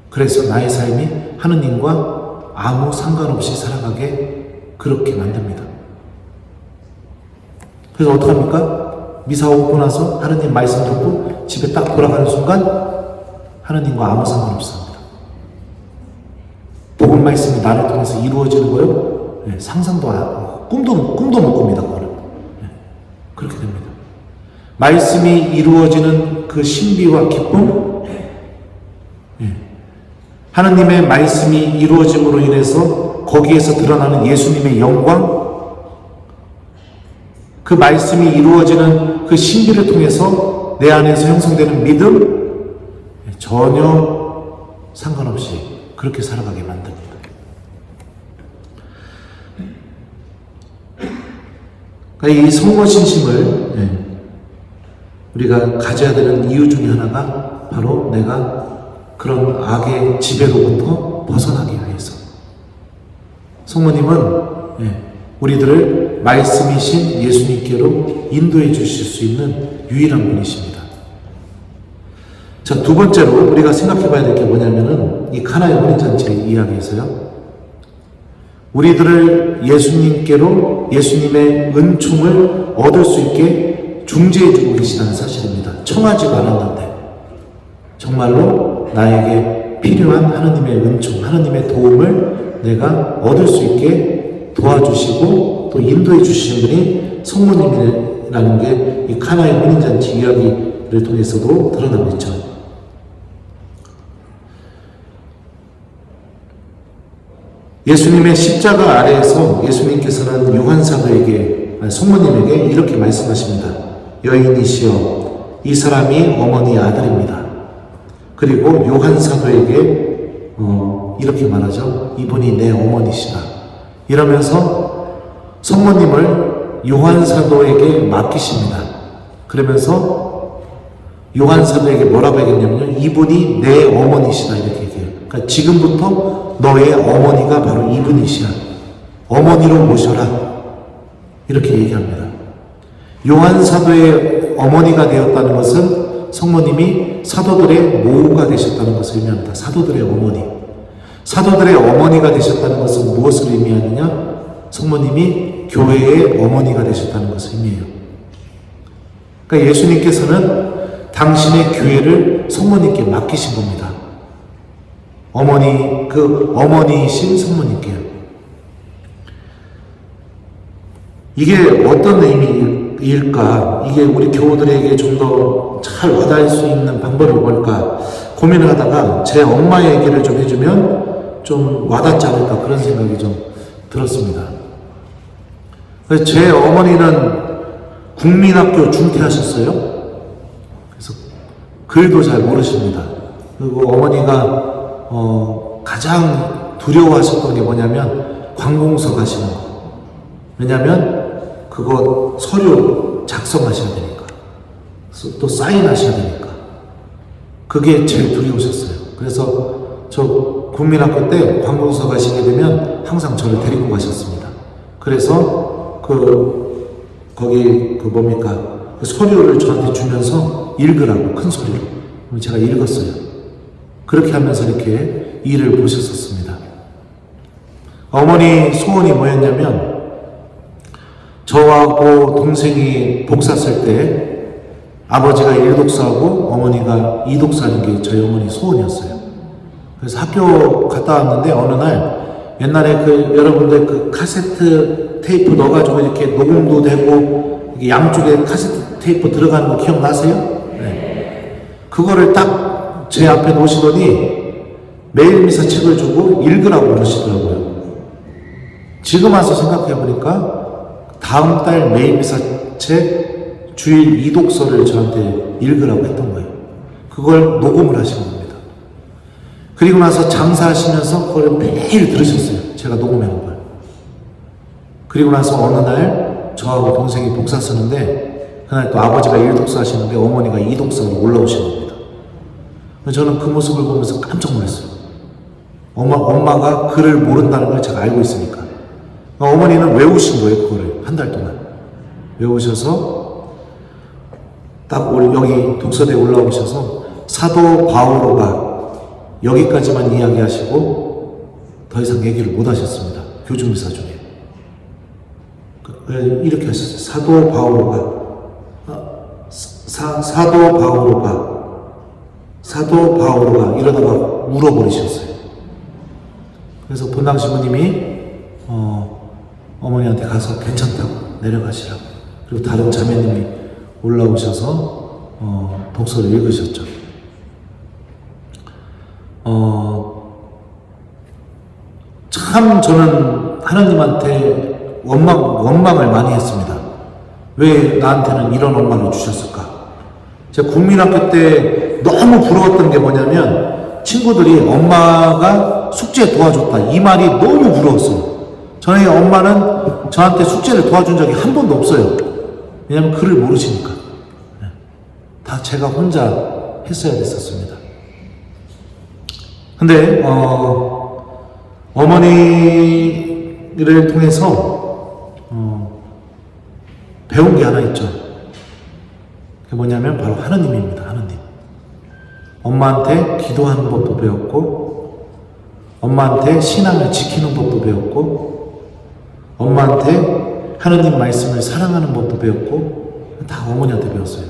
그래서 나의 삶이 하느님과 아무 상관없이 살아가게 그렇게 만듭니다. 그래서 어떡합니까? 미사 오고 나서 하느님 말씀 듣고 집에 딱 돌아가는 순간 하느님과 아무 상관없습니다. 복음 말씀이 나를 통해서 이루어지는 거요? 네, 상상도 안 하고 꿈도 못 꿉니다. 그거는. 네, 그렇게 됩니다. 말씀이 이루어지는 그 신비와 기쁨, 네, 하느님의 말씀이 이루어짐으로 인해서 거기에서 드러나는 예수님의 영광, 그 말씀이 이루어지는 그 신비를 통해서 내 안에서 형성되는 믿음, 전혀 상관없이 그렇게 살아가게 만듭니다. 그러니까 이 성모신심을 우리가 가져야 되는 이유 중에 하나가 바로 내가 그런 악의 지배로부터 벗어나기 위해서. 성모님은 우리들을 말씀이신 예수님께로 인도해 주실 수 있는 유일한 분이십니다. 자, 두 번째로 우리가 생각해 봐야 될 게 뭐냐면은 이 카나의 혼인잔치의 이야기에서요, 우리들을 예수님께로 예수님의 은총을 얻을 수 있게 중재해 주고 계시다는 사실입니다. 청하지가 않았는데 정말로 나에게 필요한 하느님의 은총, 하느님의 도움을 내가 얻을 수 있게 도와주시고 또 인도해 주시는 분이 성모님이라는 게 이 카나의 혼인잔치 이야기를 통해서도 드러나고 있죠. 예수님의 십자가 아래에서 예수님께서는 요한 사도에게, 성모님에게 이렇게 말씀하십니다. 여인이시여, 이 사람이 어머니의 아들입니다. 그리고 요한 사도에게 이렇게 말하죠. 이분이 내 어머니시다. 이러면서 성모님을 요한 사도에게 맡기십니다. 그러면서 요한 사도에게 뭐라고 얘기했냐면요, 이분이 내 어머니시다 이렇게 얘기해요. 그러니까 지금부터 너의 어머니가 바로 이분이시야. 어머니로 모셔라. 이렇게 얘기합니다. 요한 사도의 어머니가 되었다는 것은 성모님이 사도들의 모우가 되셨다는 것을 의미합니다. 사도들의 어머니. 사도들의 어머니가 되셨다는 것은 무엇을 의미하느냐? 성모님이 교회의 어머니가 되셨다는 것을 의미해요. 그러니까 예수님께서는 당신의 교회를 성모님께 맡기신 겁니다. 어머니, 그 어머니이신 성모님께요. 이게 어떤 의미일까? 이게 우리 교우들에게 좀 더 잘 와닿을 수 있는 방법이 뭘까? 고민을 하다가 제 엄마 얘기를 좀 해주면 좀 와닿지 않을까 그런 생각이 좀 들었습니다. 그래서 제 어머니는 국민학교 중퇴하셨어요. 그래서 글도 잘 모르십니다. 그리고 어머니가 가장 두려워하셨던 게 뭐냐면 관공서 가시는 거. 왜냐면 그거 서류 작성하셔야 되니까. 또 사인하셔야 되니까. 그게 제일 두려우셨어요. 그래서 저 국민학교 때 관공서 가시게 되면 항상 저를 데리고 가셨습니다. 그래서 거기 그 서류를 저한테 주면서 읽으라고, 큰 소리로. 제가 읽었어요. 그렇게 하면서 이렇게 일을 보셨었습니다. 어머니 소원이 뭐였냐면, 저하고 동생이 복사 쓸 때 아버지가 1독사하고 어머니가 2독사하는 게 저희 어머니 소원이었어요. 그래서 학교 갔다 왔는데 어느 날 옛날에 여러분들 카세트 테이프 넣어가지고 이렇게 녹음도 되고 양쪽에 카세트 테이프 들어가는 거 기억나세요? 네. 그거를 딱 제 앞에 놓으시더니 매일 미사 책을 주고 읽으라고 그러시더라고요. 지금 와서 생각해보니까 다음 달 매일 미사 책 주일 2독서를 저한테 읽으라고 했던 거예요. 그걸 녹음을 하신 겁니다. 그리고 나서 장사하시면서 그걸 매일 들으셨어요. 제가 녹음해놓은 걸. 그리고 나서 어느 날 저하고 동생이 복사 쓰는데 그날 또 아버지가 1독서 하시는데 어머니가 2독서로 올라오신 겁니다. 저는 그 모습을 보면서 깜짝 놀랐어요. 엄마가 글을 모른다는 걸 제가 알고 있으니까. 어머니는 외우신 거예요. 그거를 한 달 동안 외우셔서 딱 여기 독서대에 올라오셔서 사도 바오로가 여기까지만 이야기하시고 더 이상 얘기를 못 하셨습니다. 교주미사 중에. 이렇게 하셨어요. 사도 바오로가 사도 바오로가 이러다가 울어버리셨어요. 그래서 본당 신부님이 어머니한테 가서 괜찮다고 내려가시라고, 그리고 다른 자매님이 올라오셔서 독서를 읽으셨죠. 참 저는 하나님한테 원망을 많이 했습니다. 왜 나한테는 이런 원망을 주셨을까? 제가 국민학교 때 너무 부러웠던 게 뭐냐면 친구들이 엄마가 숙제 도와줬다, 이 말이 너무 부러웠어요. 저희 엄마는 저한테 숙제를 도와준 적이 한 번도 없어요. 왜냐면 글을 모르시니까. 다 제가 혼자 했어야 됐었습니다. 근데 어머니를 통해서 배운 게 하나 있죠. 그게 뭐냐면 바로 하느님입니다. 하느님. 엄마한테 기도하는 법도 배웠고, 엄마한테 신앙을 지키는 법도 배웠고, 엄마한테 하느님 말씀을 사랑하는 법도 배웠고, 다 어머니한테 배웠어요.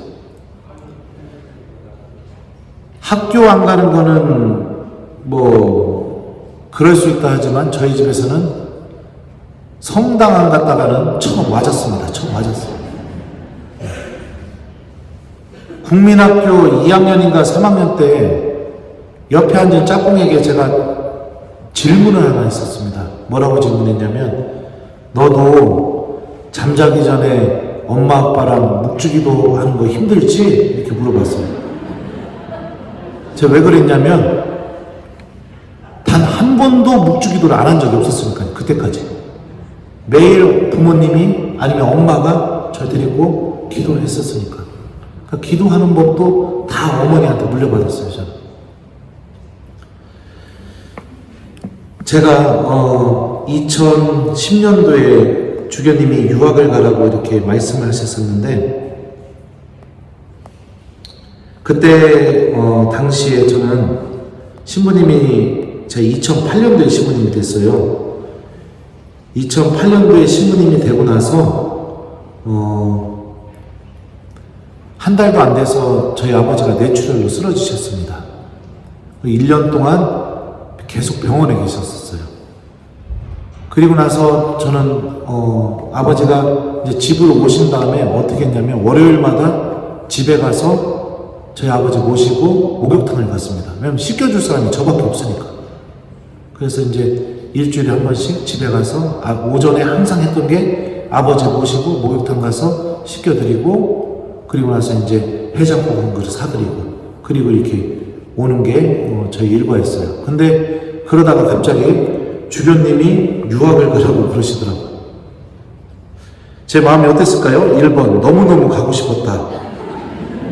학교 안 가는 거는 그럴 수 있다 하지만 저희 집에서는 성당 안 갔다가는 처음 맞았습니다. 처음 맞았어요. 국민학교 2학년인가 3학년 때 옆에 앉은 짝꿍에게 제가 질문을 하나 했었습니다. 뭐라고 질문했냐면, 너도 잠자기 전에 엄마 아빠랑 묵주기도 하는 거 힘들지? 이렇게 물어봤어요. 제가 왜 그랬냐면 단 한 번도 묵주기도를 안 한 적이 없었으니까요. 그때까지 매일 부모님이 아니면 엄마가 저 데리고 기도를 했었으니까. 그러니까 기도하는 법도 다 어머니한테 물려받았어요. 저는. 제가 2010년도에 주교님이 유학을 가라고 이렇게 말씀을 하셨었는데, 그때 당시에 저는 신부님이 제가 2008년도에 신부님이 됐어요. 2008년도에 신부님이 되고 나서 한 달도 안 돼서 저희 아버지가 뇌출혈로 쓰러지셨습니다. 1년 동안 계속 병원에 계셨었어요. 그리고 나서 저는 아버지가 이제 집으로 오신 다음에 어떻게 했냐면 월요일마다 집에 가서 저희 아버지 모시고 목욕탕을 갔습니다. 왜냐면 씻겨줄 사람이 저밖에 없으니까. 그래서 이제 일주일에 한 번씩 집에 가서 오전에 항상 했던 게 아버지 모시고 목욕탕 가서 씻겨드리고, 그리고 나서 이제 해장국 한 그릇 사드리고, 그리고 이렇게 오는 게 저희 일과였어요. 근데 그러다가 갑자기 주교님이 유학을 가라고 그러시더라고요. 제 마음이 어땠을까요? 1번, 너무너무 가고 싶었다.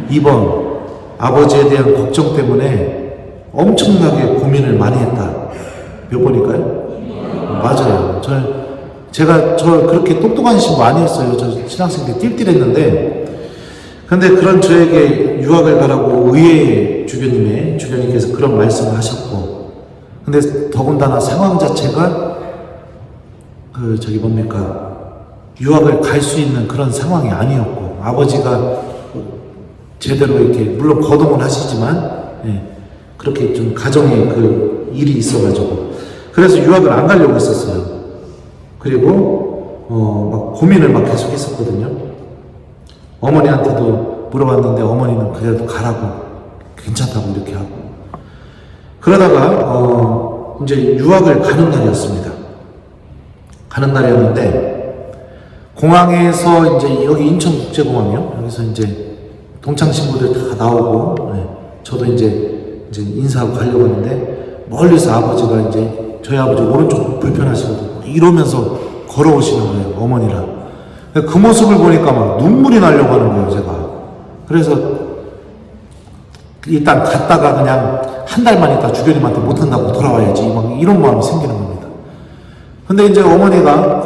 2번, 아버지에 대한 걱정 때문에 엄청나게 고민을 많이 했다. 몇 번일까요? 맞아요. 제가 그렇게 똑똑한 신부 아니었어요. 저 신학생 때 띨띨했는데, 근데 그런 저에게 유학을 가라고 주교님께서 그런 말씀을 하셨고, 근데 더군다나 상황 자체가 유학을 갈 수 있는 그런 상황이 아니었고, 아버지가 제대로 이렇게, 물론 거동을 하시지만, 그렇게 좀 가정에 일이 있어가지고, 그래서 유학을 안 가려고 했었어요. 그리고, 막 고민을 막 계속 했었거든요. 어머니한테도 물어봤는데, 어머니는 그래도 가라고, 괜찮다고 이렇게 하고. 그러다가, 이제 유학을 가는 날이었습니다. 가는 날이었는데, 공항에서 이제 여기 인천국제공항이요. 여기서 이제 동창 친구들 다 나오고, 저도 이제 인사하고 가려고 하는데, 멀리서 아버지가 이제, 저희 아버지 오른쪽 불편하시거든요. 이러면서 걸어오시는 거예요, 어머니랑. 그 모습을 보니까 막 눈물이 나려고 하는 거예요, 제가. 그래서 일단 갔다가 그냥 한 달만 있다 주교님한테 못한다고 돌아와야지, 막 이런 마음이 생기는 겁니다. 근데 이제 어머니가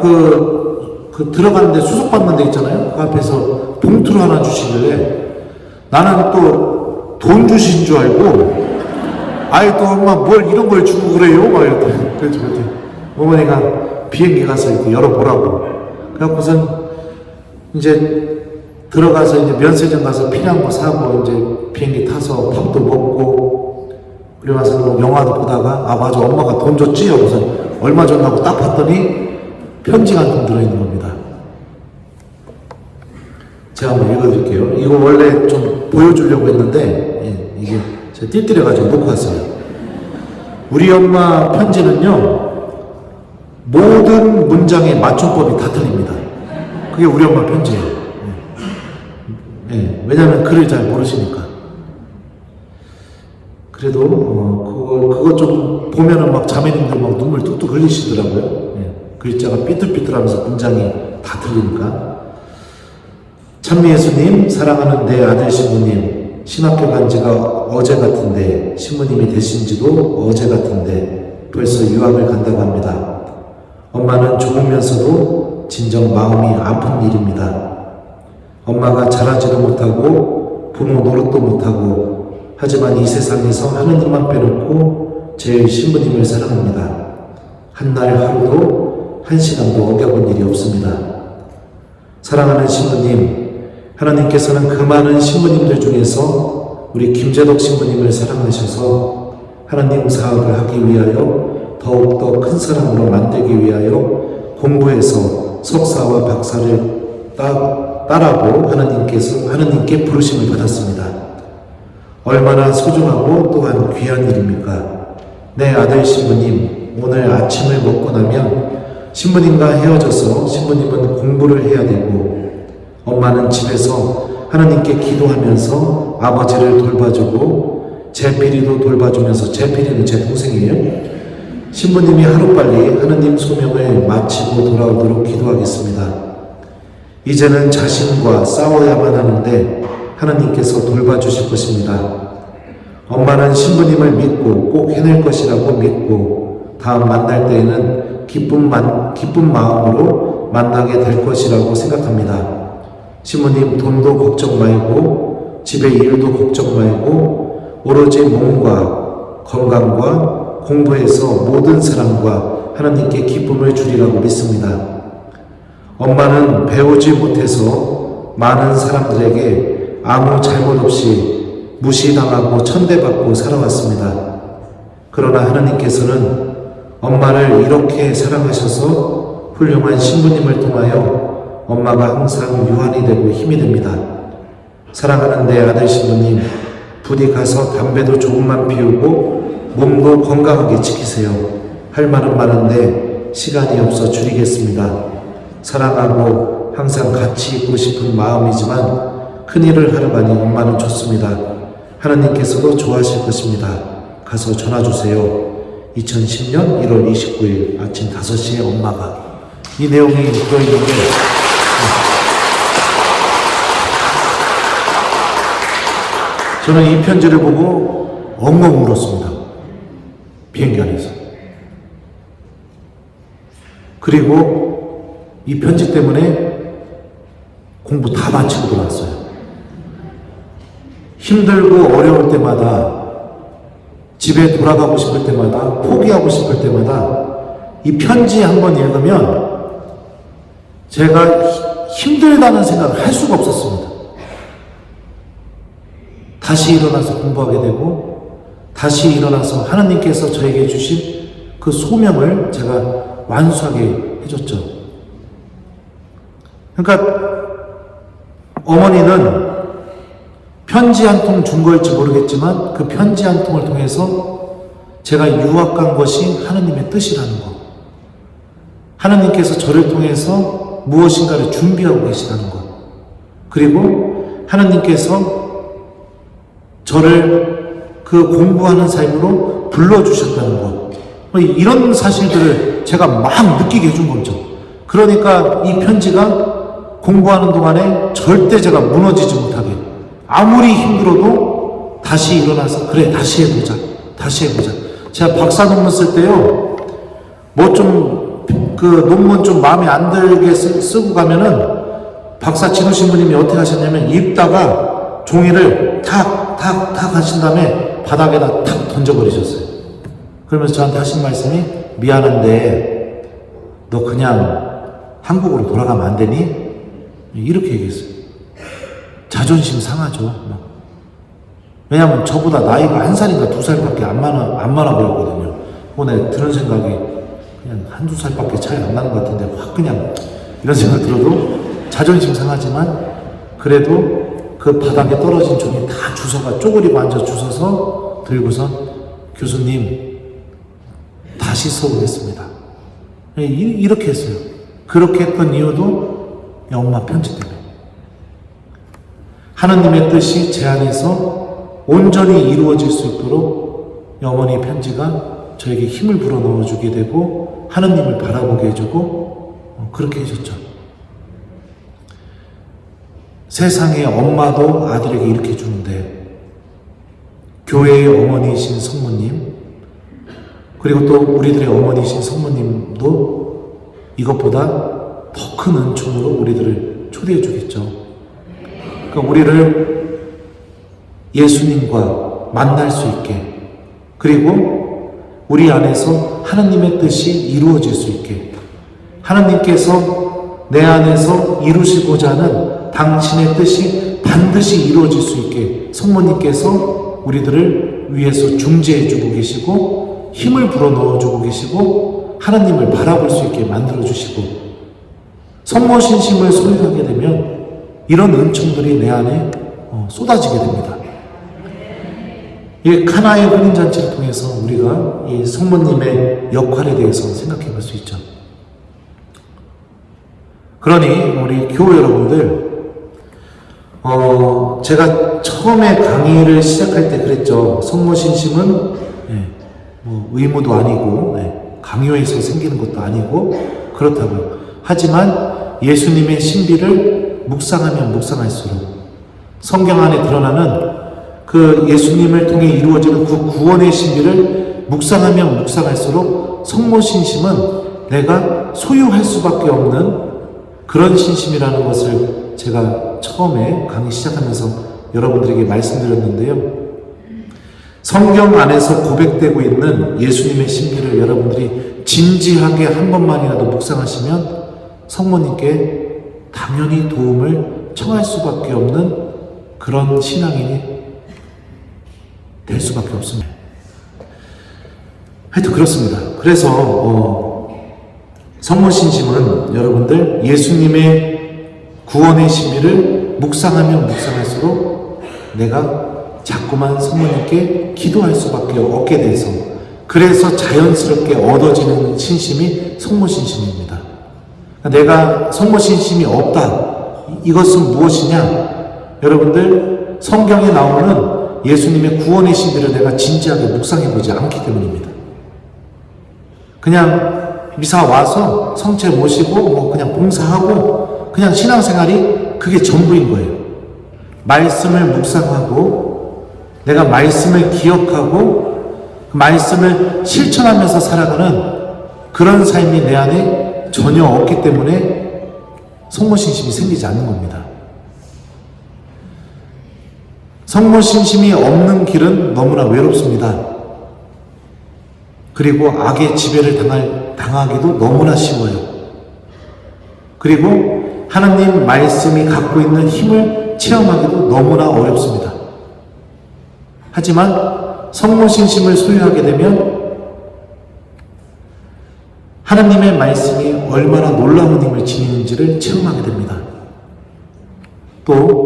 들어가는데 수속받는 데 있잖아요. 그 앞에서 봉투를 하나 주시길래 나는 또 돈 주신 줄 알고, 아이 또 엄마 뭘 이런 걸 주고 그래요? 막 이랬더니, 그랬더니 어머니가 비행기 가서 이렇게 열어보라고. 그래갖고선 이제 들어가서 이제 면세점 가서 필요한 거 사고, 이제 비행기 타서 밥도 먹고, 그리고 나서 영화도 보다가, 아 맞아 엄마가 돈 줬지? 하고서 얼마 줬나고 딱 봤더니 편지가 한 통 들어있는 겁니다. 제가 한번 읽어드릴게요. 이거 원래 좀 보여주려고 했는데, 이게 제가 띨띨해가지고 놓고 왔어요. 우리 엄마 편지는요, 모든 문장의 맞춤법이 다 틀립니다. 그게 우리 엄마 편지예요. 왜냐면 글을 잘 모르시니까. 그래도, 그거 좀 보면은 막 자매님들 막 눈물 뚝뚝 흘리시더라고요. 글자가 삐뚤삐뚤하면서 문장이 다 틀리니까. 참미예수님, 사랑하는 내 아들 신부님, 신학교 간 지가 어제 같은데, 신부님이 되신 지도 어제 같은데 벌써 유학을 간다고 합니다. 엄마는 좋으면서도 진정 마음이 아픈 일입니다. 엄마가 잘하지도 못하고 부모 노릇도 못하고, 하지만 이 세상에서 하느님만 빼놓고 제일 신부님을 사랑합니다. 한날 하루도 한 시간도 어겨본 일이 없습니다. 사랑하는 신부님, 하나님께서는 그 많은 신부님들 중에서 우리 김재덕 신부님을 사랑하셔서 하나님 사업을 하기 위하여 더욱더 큰 사람으로 만들기 위하여 공부해서 석사와 박사를 따라고 하나님께 부르심을 받았습니다. 얼마나 소중하고 또한 귀한 일입니까? 내 아들 신부님, 오늘 아침을 먹고 나면 신부님과 헤어져서 신부님은 공부를 해야 되고, 엄마는 집에서 하나님께 기도하면서 아버지를 돌봐주고, 제필이도 돌봐주면서, 제필이는 제 동생이에요. 신부님이 하루빨리 하나님 소명을 마치고 돌아오도록 기도하겠습니다. 이제는 자신과 싸워야만 하는데 하나님께서 돌봐주실 것입니다. 엄마는 신부님을 믿고 꼭 해낼 것이라고 믿고, 다음 만날 때에는 기쁜 마음으로 만나게 될 것이라고 생각합니다. 신부님, 돈도 걱정 말고 집의 일도 걱정 말고 오로지 몸과 건강과 공부에서 모든 사람과 하나님께 기쁨을 주리라고 믿습니다. 엄마는 배우지 못해서 많은 사람들에게 아무 잘못 없이 무시당하고 천대받고 살아왔습니다. 그러나 하나님께서는 엄마를 이렇게 사랑하셔서 훌륭한 신부님을 통하여 엄마가 항상 유한이 되고 힘이 됩니다. 사랑하는 내 아들 신부님, 부디 가서 담배도 조금만 피우고 몸도 건강하게 지키세요. 할 말은 많은데 시간이 없어 줄이겠습니다. 사랑하고 항상 같이 있고 싶은 마음이지만 큰일을 하러 가니 엄마는 좋습니다. 하나님께서도 좋아하실 것입니다. 가서 전화주세요. 2010년 1월 29일 아침 5시에 엄마가. 이 내용이 들어있는데, 저는 이 편지를 보고 엉엉 울었습니다. 비행기 안에서. 그리고 이 편지 때문에 공부 다 마치고 돌아왔어요. 힘들고 어려울 때마다, 집에 돌아가고 싶을 때마다, 포기하고 싶을 때마다 이 편지 한번 읽으면 제가 힘들다는 생각을 할 수가 없었습니다. 다시 일어나서 공부하게 되고, 다시 일어나서 하나님께서 저에게 주신 그 소명을 제가 완수하게 해줬죠. 그러니까 어머니는 편지 한 통 준 걸지 모르겠지만 그 편지 한 통을 통해서 제가 유학 간 것이 하나님의 뜻이라는 것, 하나님께서 저를 통해서 무엇인가를 준비하고 계시다는 것, 그리고 하나님께서 저를 그 공부하는 삶으로 불러주셨다는 것, 이런 사실들을 제가 막 느끼게 해준 거죠. 그러니까 이 편지가 공부하는 동안에 절대 제가 무너지지 못하게, 아무리 힘들어도 다시 일어나서 그래 다시 해보자. 제가 박사 논문 쓸 때요, 뭐 좀 그 논문 좀 마음에 안 들게 쓰고 가면은 박사 진호 신부님이 어떻게 하셨냐면 읽다가 종이를 탁 하신 다음에 바닥에다 탁 던져버리셨어요. 그러면서 저한테 하신 말씀이, 미안한데 너 그냥 한국으로 돌아가면 안 되니? 이렇게 얘기했어요. 자존심 상하죠. 왜냐하면 저보다 나이가 1살인가 2살밖에 안 많아 보였거든요. 오늘 드는 생각이 그냥 1-2살밖에 차이 안 나는 것 같은데 확 그냥 이런 생각 들어도 자존심 상하지만, 그래도 그 바닥에 떨어진 종이 다 주워가 쪼그리고 앉아 주워서 들고서 교수님 다시 써보겠습니다. 이렇게 했어요. 그렇게 했던 이유도 엄마 편지 때문에. 하나님의 뜻이 제 안에서 온전히 이루어질 수 있도록 어머니의 편지가 저에게 힘을 불어넣어주게 되고 하나님을 바라보게 해주고 그렇게 해줬죠. 세상에 엄마도 아들에게 이렇게 해주는데, 교회의 어머니이신 성모님, 그리고 또 우리들의 어머니이신 성모님도 이것보다 더 큰 은총으로 우리들을 초대해 주겠죠. 그러니까 우리를 예수님과 만날 수 있게, 그리고 우리 안에서 하나님의 뜻이 이루어질 수 있게, 하나님께서 내 안에서 이루시고자 하는 당신의 뜻이 반드시 이루어질 수 있게 성모님께서 우리들을 위해서 중재해 주고 계시고 힘을 불어넣어 주고 계시고 하나님을 바라볼 수 있게 만들어 주시고, 성모신심을 소유하게 되면 이런 은총들이 내 안에 쏟아지게 됩니다. 이 카나의 혼인잔치를 통해서 우리가 이 성모님의 역할에 대해서 생각해 볼 수 있죠. 그러니 우리 교회 여러분들, 제가 처음에 강의를 시작할 때 그랬죠. 성모신심은 뭐 의무도 아니고 강요해서 생기는 것도 아니고 그렇다고요. 하지만 예수님의 신비를 묵상하면 묵상할수록 성경 안에 드러나는 그 예수님을 통해 이루어지는 그 구원의 신비를 묵상하면 묵상할수록 성모신심은 내가 소유할 수밖에 없는 그런 신심이라는 것을 제가 처음에 강의 시작하면서 여러분들에게 말씀드렸는데요. 성경 안에서 고백되고 있는 예수님의 신비를 여러분들이 진지하게 한 번만이라도 묵상하시면 성모님께 당연히 도움을 청할 수밖에 없는 그런 신앙인이 될 수밖에 없습니다. 하여튼 그렇습니다. 그래서 성모신심은 여러분들 예수님의 구원의 신비를 묵상하면 묵상할수록 내가 자꾸만 성모님께 기도할 수밖에 없게 돼서, 그래서 자연스럽게 얻어지는 신심이 성모신심입니다. 내가 성모신심이 없다, 이것은 무엇이냐? 여러분들 성경에 나오는 예수님의 구원의 신비를 내가 진지하게 묵상해보지 않기 때문입니다. 그냥 미사 와서 성체 모시고 뭐 그냥 봉사하고 그냥 신앙생활이 그게 전부인 거예요. 말씀을 묵상하고 내가 말씀을 기억하고 그 말씀을 실천하면서 살아가는 그런 삶이 내 안에 전혀 없기 때문에 성모신심이 생기지 않는 겁니다. 성모신심이 없는 길은 너무나 외롭습니다. 그리고 악의 지배를 당하기도 너무나 쉬워요. 그리고 하나님 말씀이 갖고 있는 힘을 체험하기도 너무나 어렵습니다. 하지만 성모신심을 소유하게 되면 하나님의 말씀이 얼마나 놀라운 힘을 지니는지를 체험하게 됩니다. 또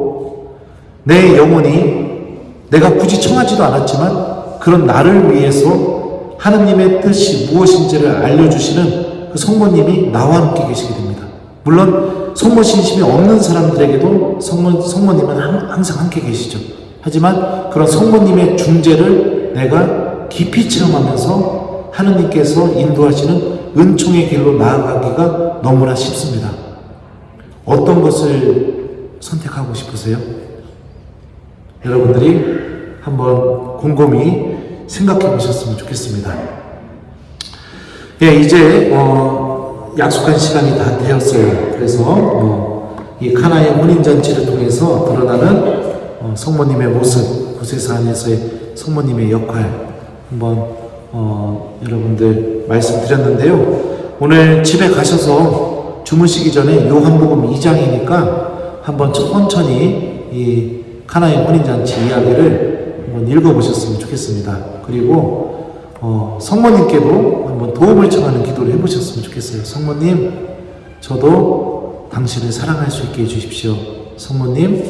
내 영혼이 내가 굳이 청하지도 않았지만 그런 나를 위해서 하나님의 뜻이 무엇인지를 알려주시는 그 성모님이 나와 함께 계시게 됩니다. 물론 성모신심이 없는 사람들에게도 성모님은 항상 함께 계시죠. 하지만 그런 성모님의 중재를 내가 깊이 체험하면서 하나님께서 인도하시는 은총의 길로 나아가기가 너무나 쉽습니다. 어떤 것을 선택하고 싶으세요? 여러분들이 한번 곰곰이 생각해 보셨으면 좋겠습니다. 예, 이제 약속한 시간이 다 되었어요. 그래서 이 카나의 혼인잔치를 통해서 드러나는 성모님의 모습, 구세사 안에서의 성모님의 역할 한번 여러분들 말씀드렸는데요. 오늘 집에 가셔서 주무시기 전에 요한복음 2장이니까 한번 천천히 이 카나의 혼인잔치 이야기를 한번 읽어보셨으면 좋겠습니다. 그리고 성모님께도 한번 도움을 청하는 기도를 해보셨으면 좋겠어요. 성모님, 저도 당신을 사랑할 수 있게 해주십시오. 성모님,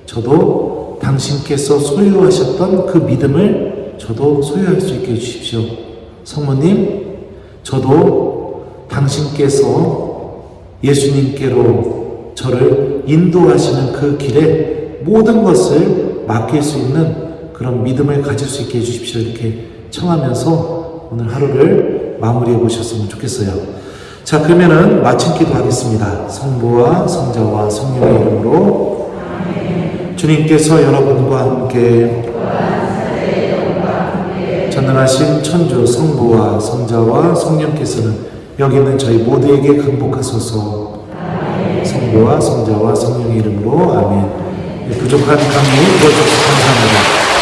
저도 당신께서 소유하셨던 그 믿음을 저도 소유할 수 있게 해주십시오. 성모님, 저도 당신께서 예수님께로 저를 인도하시는 그 길에 모든 것을 맡길 수 있는 그런 믿음을 가질 수 있게 해주십시오. 이렇게 청하면서 오늘 하루를 마무리해 보셨으면 좋겠어요. 자, 그러면은 마침 기도하겠습니다. 성부와 성자와 성령의 이름으로 주님께서 여러분과 함께 전능하신 천주 성부와 성자와 성령께서는 여기 있는 저희 모두에게 강복하소서. 성부와 성자와 성령의 이름으로 아멘. 부족한 강의 이루어주셔서 감사합니다.